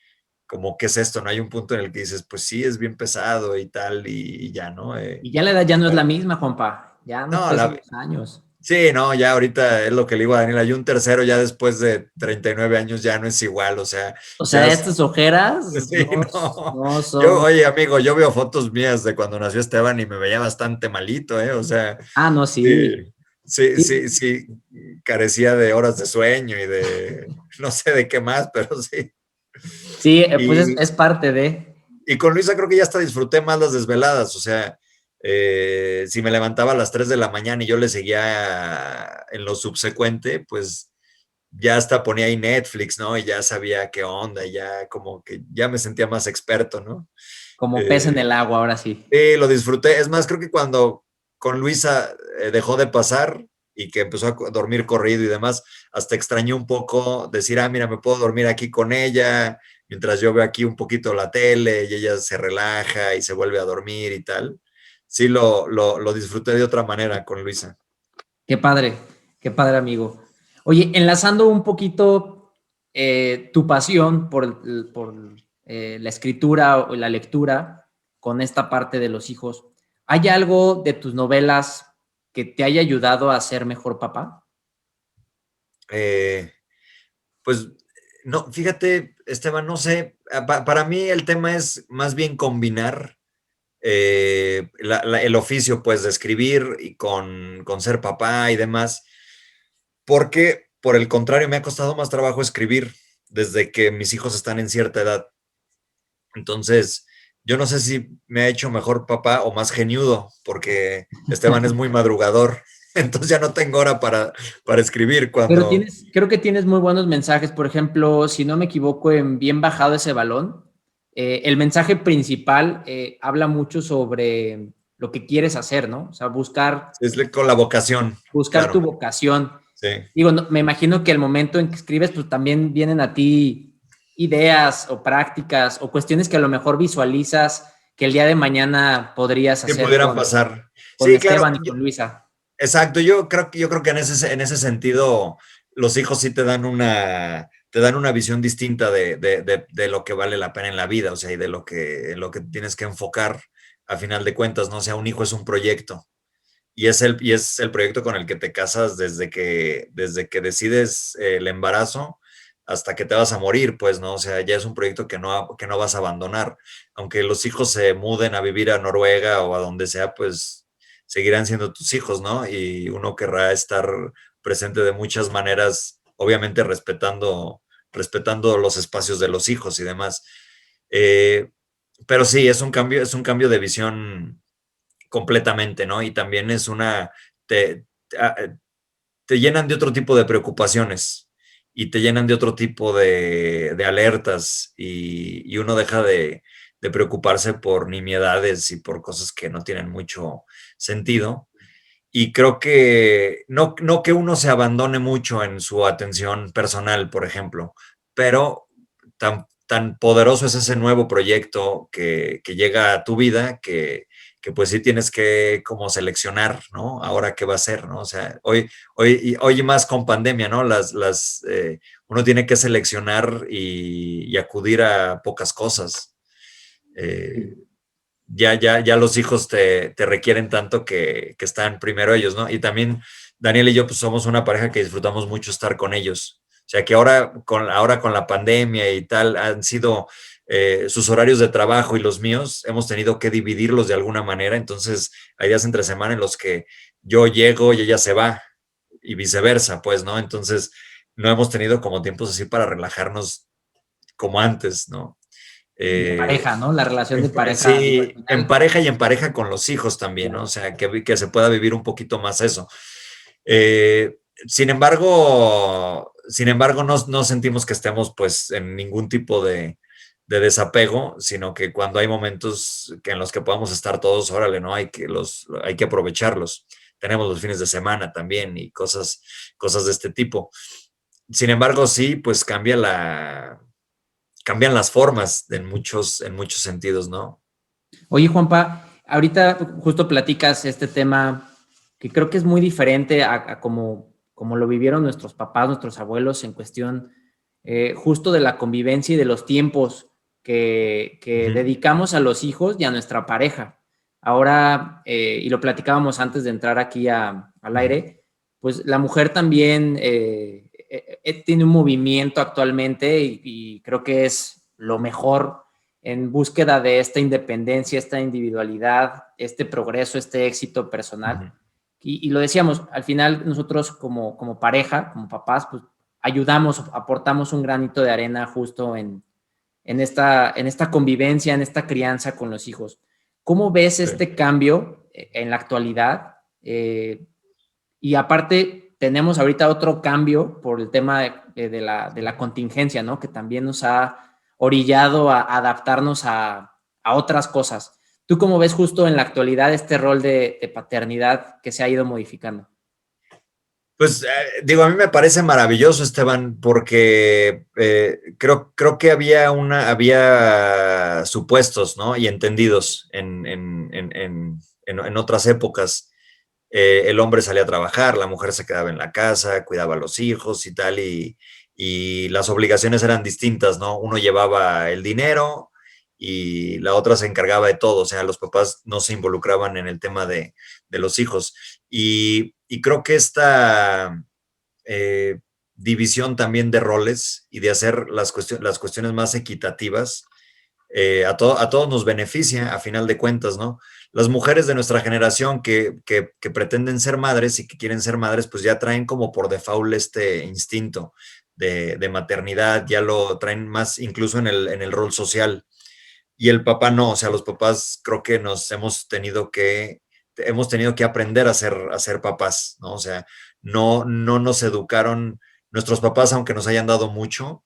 como, ¿qué es esto? No hay un punto en el que dices, pues sí, es bien pesado y tal, y ya, ¿no? Y ya la edad ya no es la misma, Juanpa. Ya nos No, pesan los años. sí, no, ya ahorita es lo que le digo a Daniela, y un tercero ya después de 39 años ya no es igual, o sea, O ya sea, estas ojeras sí, no. no Yo, son. oye, amigo, yo veo fotos mías de cuando nació Esteban y me veía bastante malito, ¿eh? O sea, Ah, no, sí, sí. Sí, sí, carecía de horas de sueño y de, no sé de qué más, pero sí. sí, pues Y, es parte de. y con Luisa creo que ya hasta disfruté más las desveladas, o sea, si me levantaba a las 3 de la mañana y yo le seguía en lo subsecuente, pues ya hasta ponía ahí Netflix, ¿no? Y ya sabía qué onda, ya como que ya me sentía más experto, ¿no? Como pez en Eh, el agua, ahora sí. sí, lo disfruté. Es más, creo que cuando con Luisa dejó de pasar y que empezó a dormir corrido y demás, hasta extrañé un poco decir, ah, mira, me puedo dormir aquí con ella, mientras yo veo aquí un poquito la tele y ella se relaja y se vuelve a dormir y tal. Sí, lo disfruté de otra manera con Luisa. Qué padre, amigo. Oye, enlazando un poquito tu pasión por la escritura o la lectura con esta parte de los hijos, ¿hay algo de tus novelas que te haya ayudado a ser mejor papá? Eh, Pues no, fíjate, Esteban, no sé, para mí el tema es más bien combinar el oficio, pues, de escribir y con ser papá y demás, porque por el contrario me ha costado más trabajo escribir desde que mis hijos están en cierta edad. Entonces, yo no sé si me ha hecho mejor papá o más geniudo, porque Esteban es muy madrugador, entonces ya no tengo hora para escribir Pero cuando... creo que tienes muy buenos mensajes. Por ejemplo, si no me equivoco, en Bien bajado ese balón, el mensaje principal habla mucho sobre lo que quieres hacer, ¿no? O sea, Es con la vocación, buscar tu claro, vocación. sí. Digo, me imagino que el momento en que escribes, pues también vienen a ti ideas o prácticas o cuestiones que a lo mejor visualizas que el día de mañana podrías Que hacer pudieran pasar. con Sí, claro, Esteban y con Luisa. exacto. Yo creo que en ese sentido, los hijos sí te dan una visión distinta de lo que vale la pena en la vida, o sea, y en lo que tienes que enfocar a final de cuentas, ¿no? O sea, un hijo es un proyecto. Y es el proyecto con el que te casas desde que decides el embarazo hasta que te vas a morir, pues, ¿no? O sea, ya es un proyecto que no vas a abandonar. Aunque los hijos se muden a vivir a Noruega o a donde sea, pues seguirán siendo tus hijos, ¿no? Y uno querrá estar presente de muchas maneras, obviamente respetando los espacios de los hijos y demás. Eh, pero sí, es un cambio de visión completamente, ¿no? Y también te, te llenan de otro tipo de preocupaciones y te llenan de otro tipo de alertas y uno deja de preocuparse por nimiedades y por cosas que no tienen mucho sentido Y creo que no que uno se abandone mucho en su atención personal, por ejemplo, pero tan poderoso es ese nuevo proyecto que llega a tu vida que pues sí tienes que como seleccionar, ¿no? Ahora qué va a ser, ¿no? O sea, hoy más con pandemia, ¿no? Uno tiene que seleccionar y acudir a pocas cosas. Eh, ya los hijos te requieren tanto que están primero ellos, ¿no? Y también Daniel y yo pues somos una pareja que disfrutamos mucho estar con ellos. O sea que ahora con la pandemia y tal han sido sus horarios de trabajo y los míos, hemos tenido que dividirlos de alguna manera. Entonces hay días entre semana en los que yo llego y ella se va y viceversa, pues, ¿no? Entonces no hemos tenido como tiempos así para relajarnos como antes, ¿no? De Eh, pareja, ¿no? La relación de pareja, digo, al Sí, en final. pareja y en pareja con los hijos también, ¿no? O sea, que se pueda vivir un poquito más eso. Sin embargo, no sentimos que estemos pues en ningún tipo de desapego, sino que cuando hay momentos en los que podamos estar todos, órale, ¿no? Hay que aprovecharlos. Tenemos los fines de semana también y cosas de este tipo. Sin embargo, sí, pues cambian las formas en muchos sentidos, ¿no? Oye, Juanpa, ahorita justo platicas este tema que creo que es muy diferente a como lo vivieron nuestros papás, nuestros abuelos en cuestión justo de la convivencia y de los tiempos que Ujú. dedicamos a los hijos y a nuestra pareja. Ahora, y lo platicábamos antes de entrar aquí al Ujú. aire, pues la mujer también tiene un movimiento actualmente y creo que es lo mejor en búsqueda de esta independencia, esta individualidad, este progreso, este éxito personal. Ujú. Y lo decíamos, al final nosotros como pareja, como papás, pues ayudamos, aportamos un granito de arena justo en esta convivencia, en esta crianza con los hijos. ¿Cómo ves Sí. este cambio en la actualidad? Y aparte, tenemos ahorita otro cambio por el tema de la contingencia, ¿no? Que también nos ha orillado a adaptarnos a otras cosas. ¿Tú cómo ves justo en la actualidad este rol de paternidad que se ha ido modificando? Pues digo, a mí me parece maravilloso, Esteban, porque creo que había supuestos, ¿no? Y entendidos en otras épocas. El hombre salía a trabajar, la mujer se quedaba en la casa, cuidaba a los hijos y tal, y las obligaciones eran distintas, ¿no? Uno llevaba el dinero y la otra se encargaba de todo, o sea, los papás no se involucraban en el tema de los hijos. Y creo que esta eh, división también de roles y de hacer las cuestiones más equitativas, a todos nos beneficia a final de cuentas, ¿no? Las mujeres de nuestra generación que pretenden ser madres y que quieren ser madres, pues ya traen como por default este instinto de maternidad, ya lo traen más incluso en el rol social. Y el papá no, o sea, los papás creo que hemos tenido que aprender a ser papás, ¿no? O sea, no nos educaron, nuestros papás, aunque nos hayan dado mucho,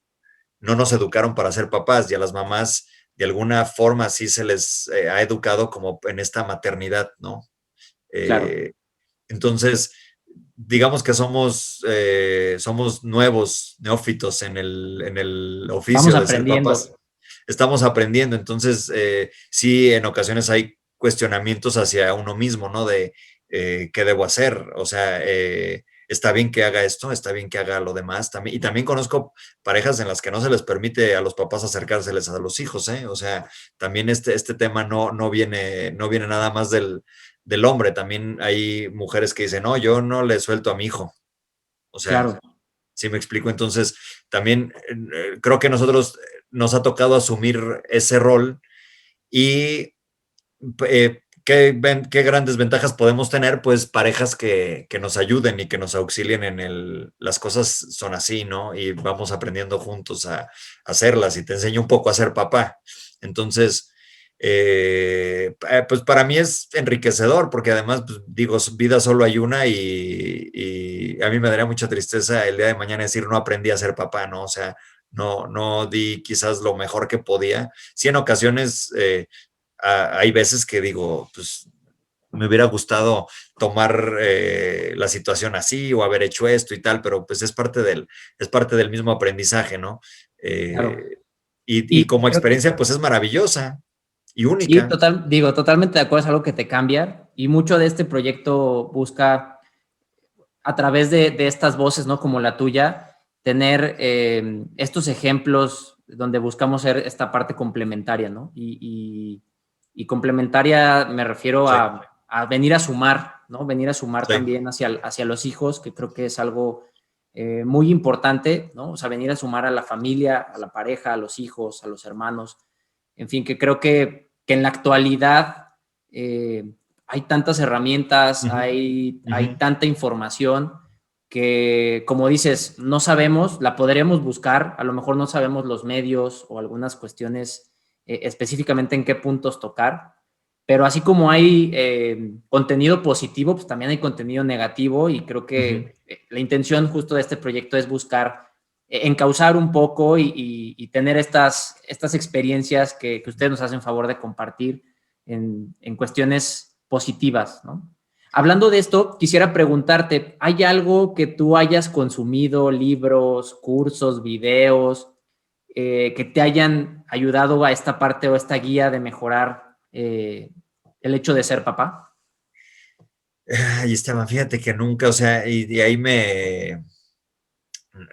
no nos educaron para ser papás y a las mamás de alguna forma sí se les ha educado como en esta maternidad, ¿no? Claro, Eh, entonces, digamos que somos nuevos, neófitos en el vamos oficio de ser papás. aprendiendo. Estamos aprendiendo, entonces sí, en ocasiones hay cuestionamientos hacia uno mismo, ¿no? De qué debo hacer, o sea, está bien que haga esto, está bien que haga lo demás también. Y también conozco parejas en las que no se les permite a los papás acercárseles a los hijos, ¿eh? O sea, también este tema no viene nada más del hombre, también hay mujeres que dicen, no, yo no le suelto a mi hijo, o sea, Claro. ¿sí me explico? Entonces, también creo que nosotros nos ha tocado asumir ese rol y qué grandes ventajas podemos tener, pues parejas que nos ayuden y que nos auxilien las cosas son así, ¿no? Y vamos aprendiendo juntos a hacerlas y te enseño un poco a ser papá. Entonces, pues para mí es enriquecedor porque además, pues, digo, vida solo hay una y a mí me daría mucha tristeza el día de mañana decir no aprendí a ser papá, ¿no? O sea, no di quizás lo mejor que podía. Sí, en ocasiones hay veces que digo, pues me hubiera gustado tomar la situación así o haber hecho esto y tal, pero pues es parte del mismo aprendizaje, ¿no? Claro. Y Y como creo que experiencia, pues es maravillosa y sí, única. totalmente de acuerdo, es algo que te cambia y mucho de este proyecto busca a través de estas voces, ¿no? Como la tuya, tener estos ejemplos donde buscamos ser esta parte complementaria, ¿no? Y complementaria me refiero Sí, a venir a sumar, ¿no? Venir a sumar sí, también hacia los hijos, que creo que es algo muy importante, ¿no? O sea, venir a sumar a la familia, a la pareja, a los hijos, a los hermanos, en fin, que creo que en la actualidad hay tantas herramientas, ujú, hay ujú, tanta información que, como dices, no sabemos, la podremos buscar, a lo mejor no sabemos los medios o algunas cuestiones específicamente en qué puntos tocar, pero así como hay contenido positivo, pues también hay contenido negativo y creo ujú. que la intención justo de este proyecto es buscar encauzar un poco y tener estas experiencias que ustedes nos hacen favor de compartir en cuestiones positivas, ¿no? Hablando de esto, quisiera preguntarte, ¿hay algo que tú hayas consumido, libros, cursos, videos, que te hayan ayudado a esta parte o esta guía de mejorar el hecho de ser papá? Ay, Esteban, fíjate que nunca, o sea, y ahí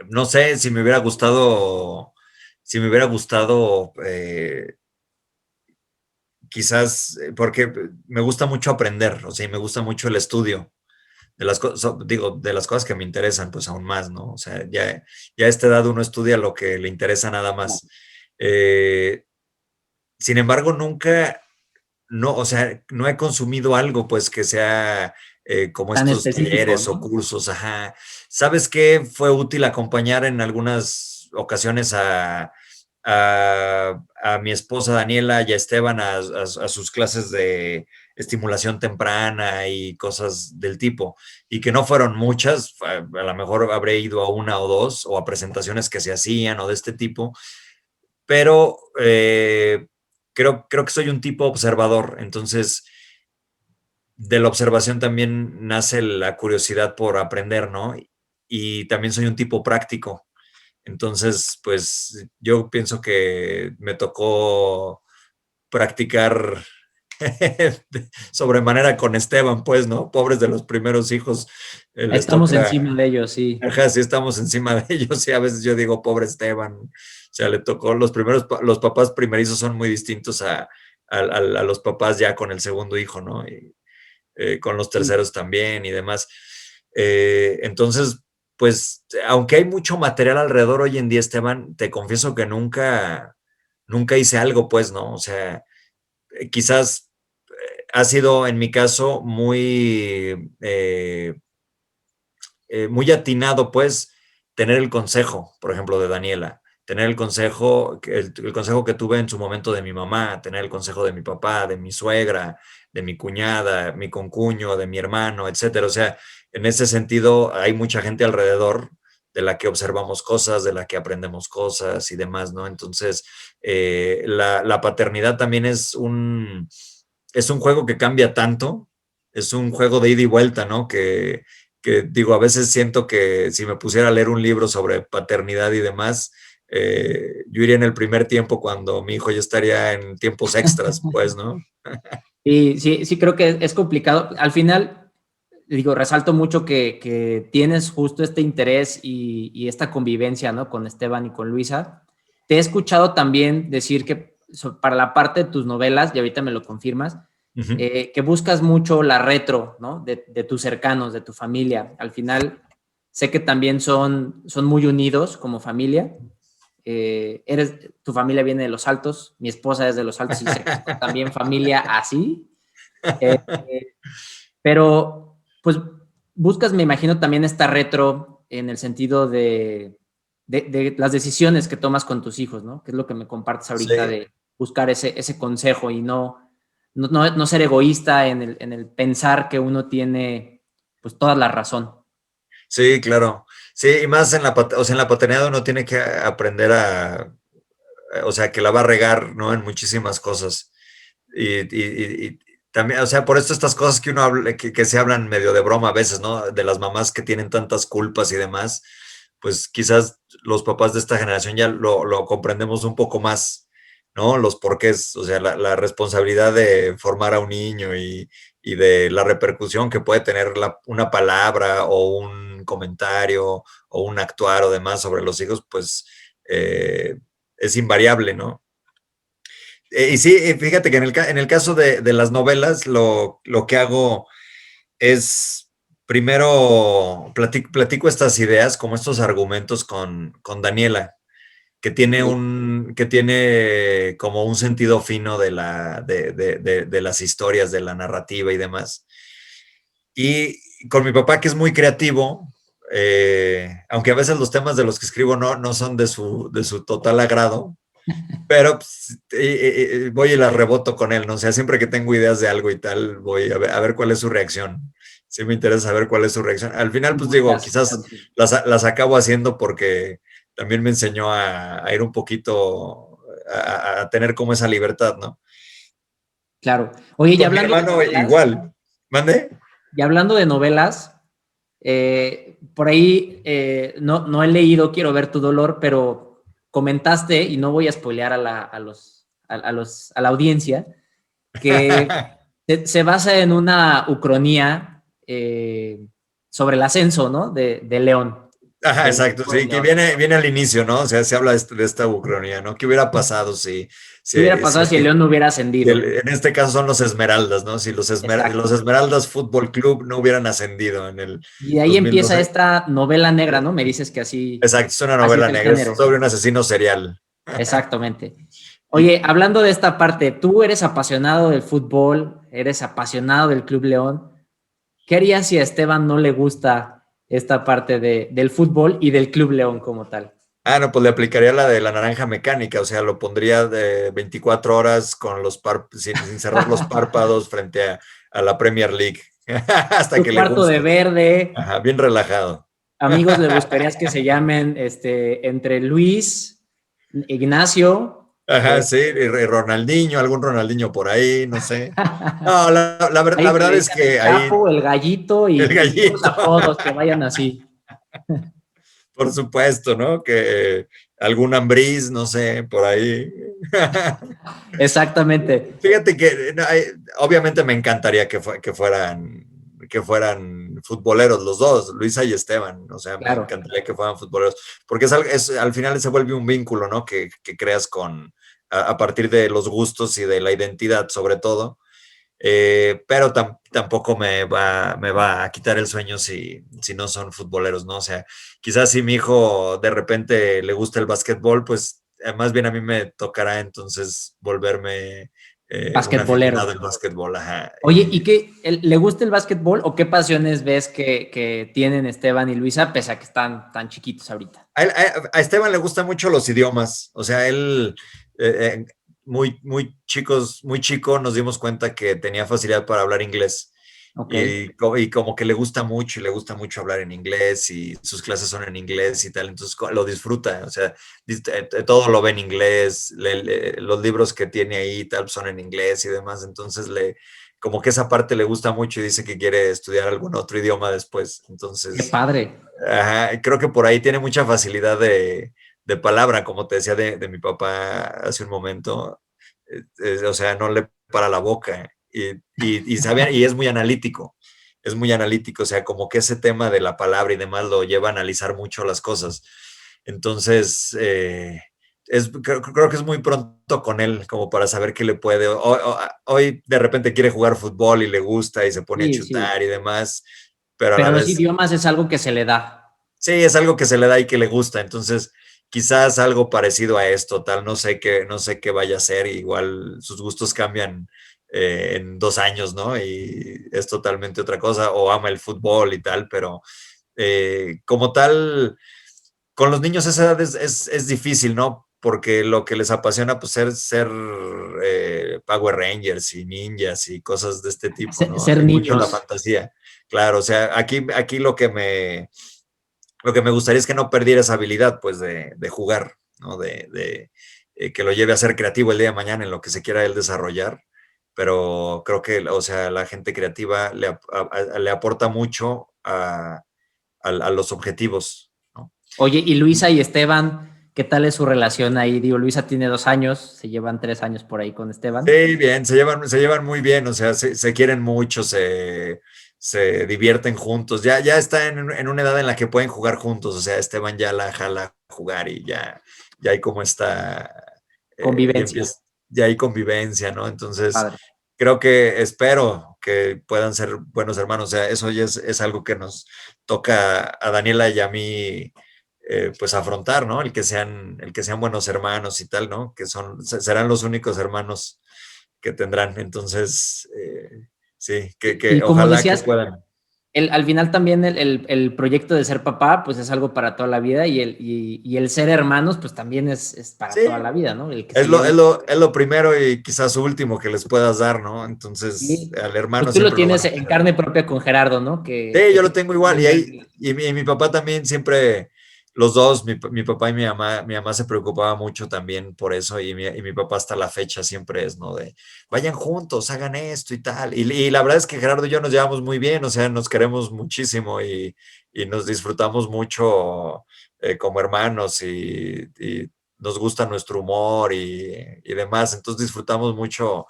no sé si me hubiera gustado, quizás, porque me gusta mucho aprender, o sea, y me gusta mucho el estudio de las cosas, digo, de las cosas que me interesan, pues aún más, ¿no? O sea, ya a esta edad uno estudia lo que le interesa nada más. Eh, Sin embargo, nunca, no, o sea, no he consumido algo, pues, que sea como Tan estos específico, talleres o ¿no? cursos, ajá. ¿Sabes qué? Fue útil acompañar en algunas ocasiones a mi esposa Daniela y a Esteban a sus clases de estimulación temprana y cosas del tipo, y que no fueron muchas, a lo mejor habré ido a una o dos, o a presentaciones que se hacían o de este tipo, pero creo que soy un tipo observador, entonces de la observación también nace la curiosidad por aprender, ¿no? Y también soy un tipo práctico. Entonces, pues yo pienso que me tocó practicar sobremanera con Esteban, pues, ¿no? Pobres de los primeros hijos, les Estamos toca, encima de ellos, sí. ajá, sí estamos encima de ellos y a veces yo digo, pobre Esteban, o sea, le tocó, los papás primerizos son muy distintos a los papás ya con el segundo hijo, ¿no? Y, con los terceros también y demás. Entonces, pues, aunque hay mucho material alrededor hoy en día, Esteban, te confieso que nunca hice algo, pues, ¿no? O sea, quizás ha sido en mi caso muy atinado, pues, tener el consejo, por ejemplo, de Daniela, tener el consejo que tuve en su momento de mi mamá, tener el consejo de mi papá, de mi suegra, de mi cuñada, mi concuño, de mi hermano, etcétera. O sea, en ese sentido, hay mucha gente alrededor de la que observamos cosas, de la que aprendemos cosas y demás, ¿no? Entonces, la paternidad también es un juego que cambia tanto, es un juego de ida y vuelta, ¿no? Que digo, a veces siento que si me pusiera a leer un libro sobre paternidad y demás, yo iría en el primer tiempo cuando mi hijo ya estaría en tiempos extras, pues, ¿no? Y sí, sí creo que es complicado. Al final, digo, resalto mucho que tienes justo este interés y esta convivencia, ¿no? Con Esteban y con Luisa. Te he escuchado también decir que para la parte de tus novelas, y ahorita me lo confirmas, Ujú. que buscas mucho la retro, ¿no? De tus cercanos, de tu familia. Al final, sé que también son muy unidos como familia. Tu familia viene de Los Altos, mi esposa es de Los Altos y sé que son también familia así. Eh, pero, pues, buscas, me imagino, también esta retro en el sentido de las decisiones que tomas con tus hijos, ¿no? Que es lo que me compartes ahorita Sí, de buscar ese consejo y no ser egoísta en el pensar que uno tiene, pues, toda la razón. sí, claro. Sí, y más o sea, en la paternidad uno tiene que aprender o sea, que la va a regar, ¿no? En muchísimas cosas. Y también, o sea, por esto estas cosas que uno habla, que se hablan medio de broma a veces, ¿no? De las mamás que tienen tantas culpas y demás, pues quizás los papás de esta generación ya lo comprendemos un poco más, ¿no? Los porqués, o sea, la responsabilidad de formar a un niño y de la repercusión que puede tener una palabra o un comentario o un actuar o demás sobre los hijos, pues es invariable, ¿no? Y sí, fíjate que en el caso de las novelas, lo que hago es, primero, platico estas ideas, como estos argumentos con Daniela, que tiene como un sentido fino de las historias, de la narrativa y demás. Y con mi papá, que es muy creativo, aunque a veces los temas de los que escribo no son de su total agrado, pero pues, voy y las reboto con él, ¿no? O sea, siempre que tengo ideas de algo y tal, voy a ver cuál es su reacción. Sí me interesa saber cuál es su reacción. Al final, pues digo, quizás las acabo haciendo porque también me enseñó a ir un poquito, a tener como esa libertad, ¿no? Claro. Oye, y Con mi hablando de hermano novelas, igual. ¿Mande? y hablando de novelas, por ahí no he leído Quiero ver tu dolor, pero comentaste, y no voy a spoilear a la audiencia, que se basa en una ucronía sobre el ascenso, ¿no? De León. Ajá, Del exacto, equipo de sí, que León. viene al inicio, ¿no? O sea, se habla de esta ucronía, ¿no? ¿Qué hubiera pasado ¿Qué hubiera si pasado si el León no hubiera ascendido? en este caso son los Esmeraldas, ¿no? Si los Exacto. Esmeraldas Fútbol Club no hubieran ascendido en el Y de ahí empieza 2012. esta novela negra, ¿no? Me dices que Exacto, es una así es novela el negra, es género. sobre un asesino serial. Exactamente. Y, Oye, hablando de esta parte, tú eres apasionado del fútbol, eres apasionado del Club León. ¿Qué harías si a Esteban no le gusta esta parte del fútbol y del Club León como tal? no, pues le aplicaría la de la naranja mecánica, o sea, lo pondría de 24 horas con sin cerrar los párpados frente a la Premier League, hasta Tu que le cuarto de guste. verde, Ajá, bien relajado. amigos le buscarías que se llamen entre Luis, Ignacio, Ajá, sí, y Ronaldinho, algún Ronaldinho por ahí, no sé. No, la ahí que verdad le es digan el que ahí Chapo, el Gallito el y puros gallito, apodos que vayan así. por supuesto, ¿no? Que algún Ambriz, no sé, por ahí. Exactamente. Fíjate que obviamente me encantaría que fueran futboleros los dos, Luisa y Esteban, o sea, me Claro. encantaría que fueran futboleros, porque al final se vuelve un vínculo, ¿no? Que creas a partir de los gustos y de la identidad, sobre todo. Pero tampoco me va a quitar el sueño si no son futboleros, ¿no? O sea, quizás si mi hijo de repente le gusta el básquetbol, pues más bien a mí me tocará entonces volverme un Basquetbolero. aficionado al básquetbol, ajá. Oye, ¿y le gusta el básquetbol o qué pasiones ves que tienen Esteban y Luisa, pese a que están tan chiquitos ahorita? A Esteban le gustan mucho los idiomas, o sea, él eh, muy chico nos dimos cuenta que tenía facilidad para hablar inglés Ok. y como que le gusta mucho y le gusta mucho hablar en inglés y sus clases son en inglés y tal, entonces lo disfruta, o sea, todo lo ve en inglés, los libros que tiene ahí y tal son en inglés y demás, entonces como que esa parte le gusta mucho y dice que quiere estudiar algún otro idioma después, Qué entonces... padre. Ajá, creo que por ahí tiene mucha facilidad de palabra, como te decía de mi papá hace un momento. O sea, no le para la boca y es es muy analítico, o sea, como que ese tema de la palabra y demás lo lleva a analizar mucho las cosas. Entonces, creo que es muy pronto con él, como para saber qué le puede. Hoy de repente quiere jugar fútbol y le gusta y se pone a Sí, sí. chutar y demás, pero a la Pero los vez idiomas es algo que se le da. sí, es algo que se le da y que le gusta. Entonces, quizás algo parecido a esto, tal, no sé qué vaya a ser. Igual sus gustos cambian en 2 años, ¿no? Y es totalmente otra cosa, o ama el fútbol y tal, pero como tal, con los niños esa edad es difícil, ¿no? Porque lo que les apasiona, pues, ser Power Rangers y ninjas y cosas de este tipo, ¿no? Ser Hay mucho la niños. fantasía. Claro, o sea, aquí lo que me gustaría es que no perdiera esa habilidad, pues, de jugar, ¿no? Que lo lleve a ser creativo el día de mañana en lo que se quiera él desarrollar, pero creo que, o sea, la gente creativa le aporta mucho a los objetivos, ¿no? Oye, y Luisa y Esteban, ¿qué tal es su relación ahí? Digo, Luisa tiene 2 años, se llevan 3 años por ahí con Esteban. Sí, bien, se llevan muy bien, o sea, se quieren mucho, se divierten juntos, ya está en una edad en la que pueden jugar juntos, o sea, Esteban ya la jala a jugar y ya hay como esta, Convivencia. ya hay convivencia, ¿no? Entonces, Padre. espero que puedan ser buenos hermanos, o sea, eso ya es algo que nos toca a Daniela y a mí, pues afrontar, ¿no? El que sean buenos hermanos y tal, ¿no? Serán los únicos hermanos que tendrán. Entonces, sí, que Y como ojalá que decías, puedan. al final también el proyecto de ser papá, pues es algo para toda la vida y el ser hermanos, pues también es para Sí, toda la vida, ¿no? El que es se lo, es lleven. lo, es lo primero y quizás último que les puedas dar, ¿no? Entonces, Sí. al Pues hermano tú lo siempre lo van tienes a en tener. carne propia con Gerardo, ¿no? Sí, Que yo lo tú tengo igual. Y, también ahí, y mi papá también siempre, los dos, mi papá y mi mamá se preocupaba mucho también por eso. Y mi papá hasta la fecha siempre es, ¿no? De vayan juntos, hagan esto y tal. Y la verdad es que Gerardo y yo nos llevamos muy bien, o sea, nos queremos muchísimo y nos disfrutamos mucho como hermanos y nos gusta nuestro humor y demás. Entonces disfrutamos mucho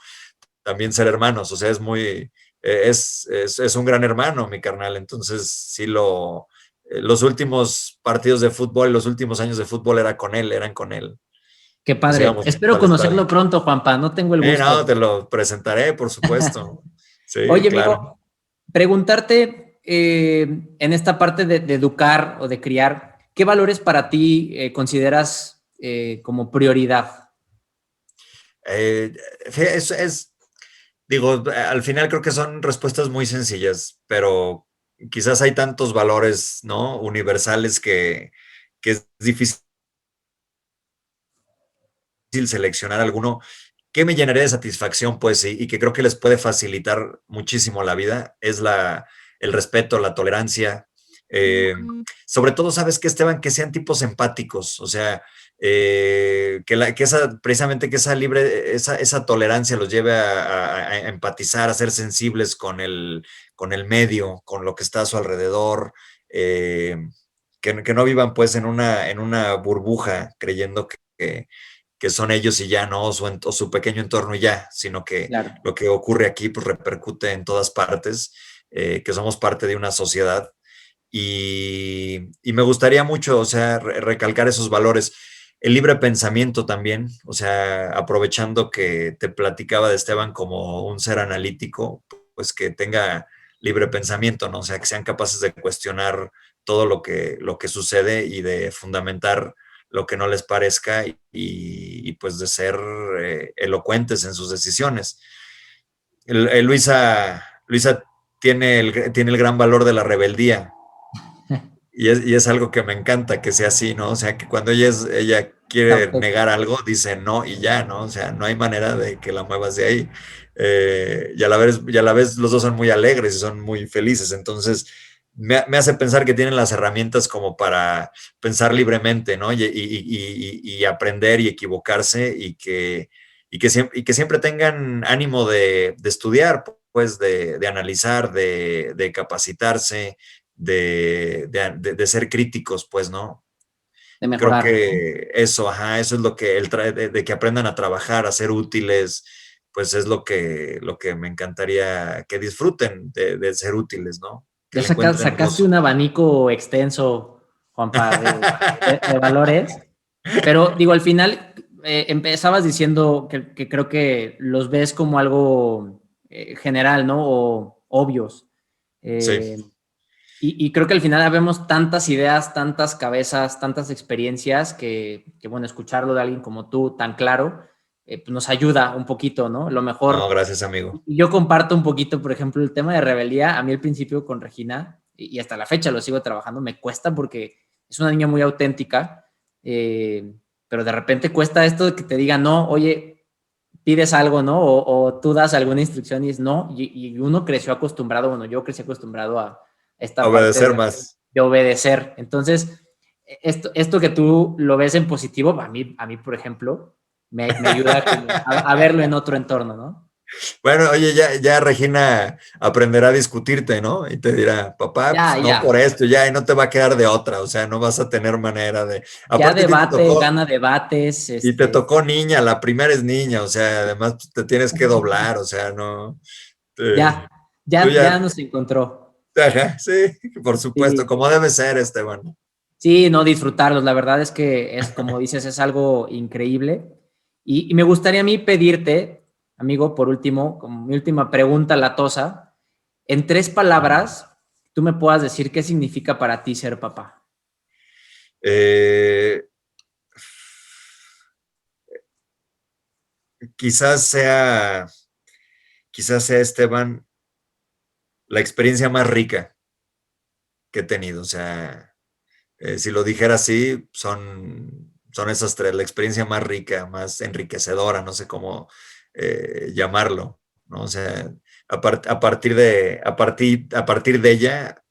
también ser hermanos, o sea, es un gran hermano, mi carnal. Entonces, sí, los últimos partidos de fútbol, los últimos años de fútbol eran con él. qué Nos padre. íbamos Espero al estadio. conocerlo pronto, Juanpa. No tengo el No, gusto. te lo presentaré, por supuesto. Sí, Oye, claro. amigo, preguntarte en esta parte de educar o de criar, ¿qué valores para ti consideras como prioridad? Eh, digo, al final creo que son respuestas muy sencillas, pero quizás hay tantos valores, ¿no? Universales que es difícil seleccionar alguno que me llenaría de satisfacción, pues, y que creo que les puede facilitar muchísimo la vida, es el respeto, la tolerancia. eh, Sobre todo, ¿sabes qué, Esteban? Que sean tipos empáticos, o sea, precisamente que esa tolerancia los lleve a empatizar, a ser sensibles con el medio, con lo que está a su alrededor, que no vivan pues en una burbuja creyendo que son ellos y ya, ¿no? O su pequeño entorno y ya, sino que Claro. lo que ocurre aquí pues repercute en todas partes, que somos parte de una sociedad y me gustaría mucho, o sea, recalcar esos valores. El libre pensamiento también, o sea, aprovechando que te platicaba de Esteban como un ser analítico, pues que tenga libre pensamiento, ¿no? O sea, que sean capaces de cuestionar todo lo que sucede y de fundamentar lo que no les parezca pues de ser elocuentes en sus decisiones. Luisa tiene el gran valor de la rebeldía y es algo que me encanta que sea así, ¿no? O sea, que cuando ella quiere negar algo, dice no y ya, ¿no? O sea, no hay manera de que la muevas de ahí. Y a la vez los dos son muy alegres y son muy felices. Entonces, me hace pensar que tienen las herramientas como para pensar libremente, ¿no? Y aprender y equivocarse y que siempre tengan ánimo de estudiar, pues, de analizar, de capacitarse, de ser críticos, pues, ¿no? De Creo mejorar, ¿no? que eso, ajá, eso es lo que de que aprendan a trabajar, a ser útiles, pues es lo que me encantaría que disfruten de ser útiles, ¿no? Que Ya le encuentren sacaste gozo. un abanico extenso, Juanpa, de valores, pero digo, al final empezabas diciendo que creo que los ves como algo general, ¿no? O obvios. Sí, Eh, y creo que al final vemos tantas ideas, tantas cabezas, tantas experiencias bueno, escucharlo de alguien como tú tan claro, pues nos ayuda un poquito, ¿no? Lo no, mejor gracias, amigo. yo comparto un poquito, por ejemplo, el tema de rebeldía. A mí al principio con Regina, y hasta la fecha lo sigo trabajando, me cuesta porque es una niña muy auténtica, pero de repente cuesta esto de que te diga, no, oye, pides algo, ¿no? O tú das alguna instrucción y es no, y uno creció acostumbrado, bueno, yo crecí acostumbrado a esta parte Obedecer más. de obedecer. Entonces, esto que tú lo ves en positivo, a mí por ejemplo, me ayuda como a verlo en otro entorno, ¿no? Bueno, oye, ya Regina aprenderá a discutirte, ¿no? Y te dirá, papá, Ya, pues no ya. por esto, ya, y no te va a quedar de otra, o sea, no vas a tener manera de... Ya Aparte a ti te debate, tocó, gana debates, y te tocó niña, la primera es niña, o sea, además pues, te tienes que doblar, o sea, no, ya, tú ya, ya nos encontró. ajá, sí, por supuesto, Sí, como debe ser, Esteban. sí, no disfrutarlos. La verdad es que es, como dices, es algo increíble. Y me gustaría a mí pedirte, amigo, por último, como mi última pregunta latosa, en 3 palabras, tú me puedas decir qué significa para ti ser papá. Eh, quizás sea, quizás sea, Esteban, la experiencia más rica que he tenido, o sea, si lo dijera así, son esas tres, la experiencia más rica, más enriquecedora, no sé cómo llamarlo, ¿no? O sea, a partir de ella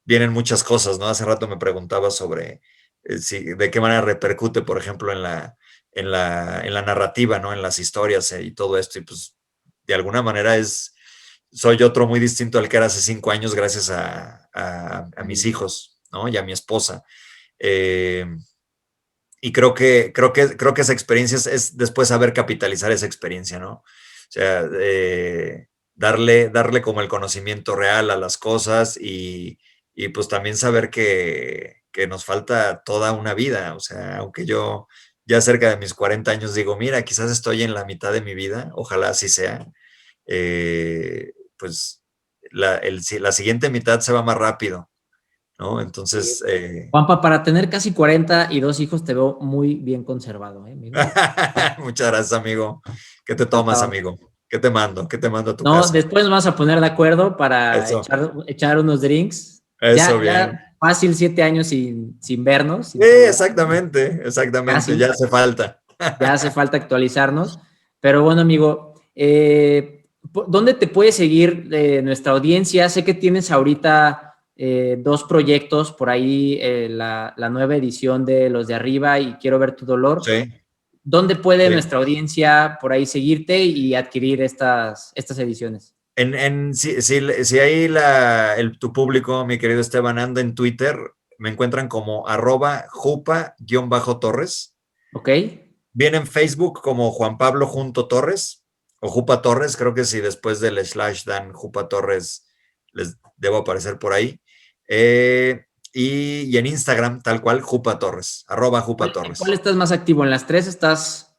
vienen muchas cosas, ¿no? Hace rato me preguntaba sobre de qué manera repercute, por ejemplo, en la narrativa, ¿no? En las historias y todo esto, y pues de alguna manera soy otro muy distinto al que era hace 5 años gracias a mis hijos, ¿no? Y a mi esposa. Eh, y creo que esa experiencia es después saber capitalizar esa experiencia, ¿no? O sea, darle como el conocimiento real a las cosas y pues también saber que nos falta toda una vida. O sea, aunque yo ya cerca de mis 40 años digo, mira, quizás estoy en la mitad de mi vida, ojalá así sea, pues la siguiente mitad se va más rápido, ¿no? Entonces, Juanpa, para tener casi 42 hijos, te veo muy bien conservado, ¿eh, amigo? muchas gracias, amigo. ¿Qué te tomas, Encantado. amigo? ¿Qué te mando? ¿Qué te mando a tu No, casa? después nos vamos a poner de acuerdo para Eso, echar unos drinks. eso, bien. Ya fácil 7 años sin vernos, Sí, sin saludar. exactamente, exactamente, Casi, ya hace falta. ya hace falta actualizarnos. Pero bueno, amigo, ¿dónde te puede seguir nuestra audiencia? Sé que tienes ahorita 2 proyectos por ahí, la nueva edición de Los de Arriba y Quiero ver tu dolor. Sí, ¿Dónde puede sí. nuestra audiencia por ahí seguirte y adquirir estas ediciones? Si ahí tu público, mi querido Esteban, anda en Twitter, me encuentran como @jupa_torres. ¿Ok? Viene en Facebook como Juan Pablo Junto Torres o Jupa Torres, creo que si después del / dan Jupa Torres, les debo aparecer por ahí. Y en Instagram, tal cual, Jupa Torres, @Jupa ¿En cuál Torres. estás más activo? ¿En las 3 estás?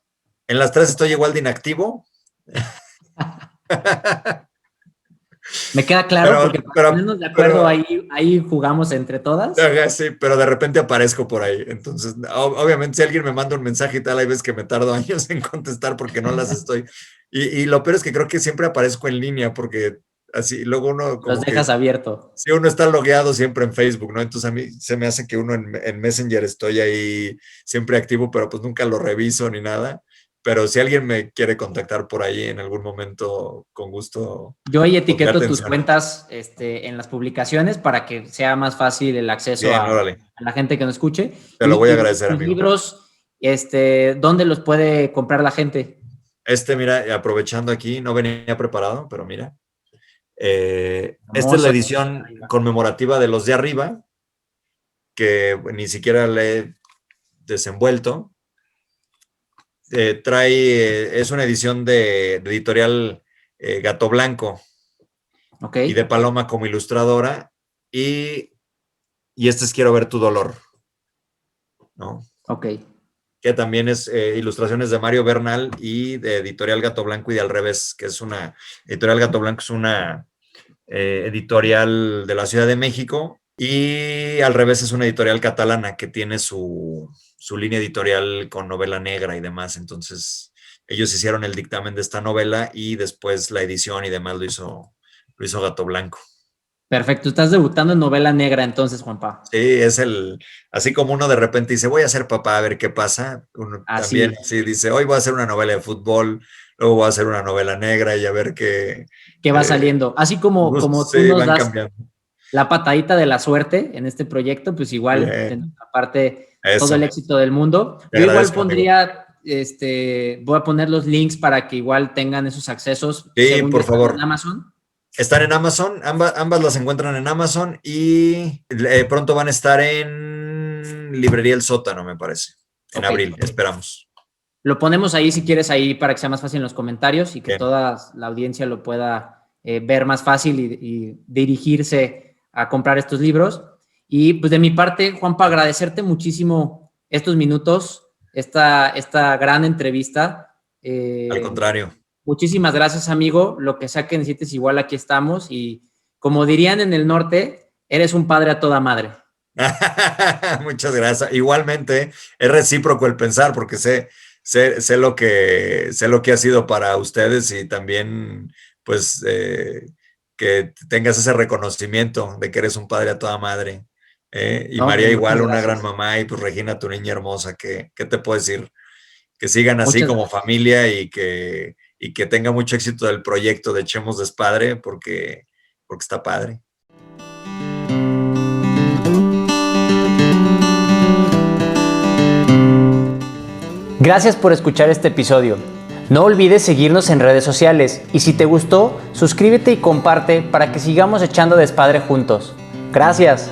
En las tres estoy igual de inactivo, Me queda claro pero, porque para pero, ponernos de acuerdo pero, ahí jugamos entre todas. sí, pero de repente aparezco por ahí. Entonces, obviamente, si alguien me manda un mensaje y tal, hay veces que me tardo años en contestar porque no las estoy. Y lo peor es que creo que siempre aparezco en línea porque así, luego uno Los como que dejas abierto. si uno está logueado siempre en Facebook, ¿no? Entonces a mí se me hace que uno en Messenger estoy ahí siempre activo, pero pues nunca lo reviso ni nada. Pero si alguien me quiere contactar por ahí en algún momento, con gusto Yo ahí pondré etiqueto tus atención. cuentas en las publicaciones para que sea más fácil el acceso Bien, a órale. la gente que nos escuche. Te lo voy a Y agradecer, tus amigo. libros, ¿dónde los puede comprar la gente? Mira, aprovechando aquí, no venía preparado, pero mira. Esta es la Famoso. edición conmemorativa de Los de Arriba, que ni siquiera le he desenvuelto. Es una edición de editorial Gato Blanco Ok, y de Paloma como ilustradora. Y este es Quiero ver tu dolor, ¿no? ok. Que también es ilustraciones de Mario Bernal y de editorial Gato Blanco y de Al Revés, que es una editorial Gato Blanco, es una editorial de la Ciudad de México, y Al Revés es una editorial catalana que tiene su línea editorial con novela negra y demás. Entonces ellos hicieron el dictamen de esta novela y después la edición y demás lo hizo Gato Blanco. Perfecto. Estás debutando en novela negra entonces, Juanpa. Sí, así como uno de repente dice, voy a ser papá a ver qué pasa, uno también Así, sí dice, hoy voy a hacer una novela de fútbol, luego voy a hacer una novela negra y a ver qué. que va saliendo. Así como tú Sí, nos van das cambiando. la patadita de la suerte en este proyecto, pues igual, de Bien, nuestra parte, todo el eso, éxito del mundo. te Yo igual agradezco, amigo. pondría voy a poner los links para que igual tengan esos accesos. Sí, por favor. ¿En Amazon? Están en Amazon, ambas las encuentran en Amazon y pronto van a estar en Librería El Sótano, me parece. En abril, esperamos. Lo ponemos ahí si quieres ahí para que sea más fácil en los comentarios y que Bien. toda la audiencia lo pueda ver más fácil y dirigirse a comprar estos libros. Y pues de mi parte, Juanpa, agradecerte muchísimo estos minutos, esta gran entrevista. Al contrario. Muchísimas gracias, amigo. Lo que sea que necesites, igual aquí estamos. Y como dirían en el norte, eres un padre a toda madre. Muchas gracias. Igualmente, es recíproco el pensar porque sé lo que ha sido para ustedes y también, pues, que tengas ese reconocimiento de que eres un padre a toda madre. Y no, María igual, una gran mamá, y pues Regina, tu niña hermosa, ¿qué te puedo decir? Que sigan así como familia y que tenga mucho éxito el proyecto de Echemos Despadre porque está padre. Gracias por escuchar este episodio. No olvides seguirnos en redes sociales y si te gustó, suscríbete y comparte para que sigamos echando despadre juntos. Gracias.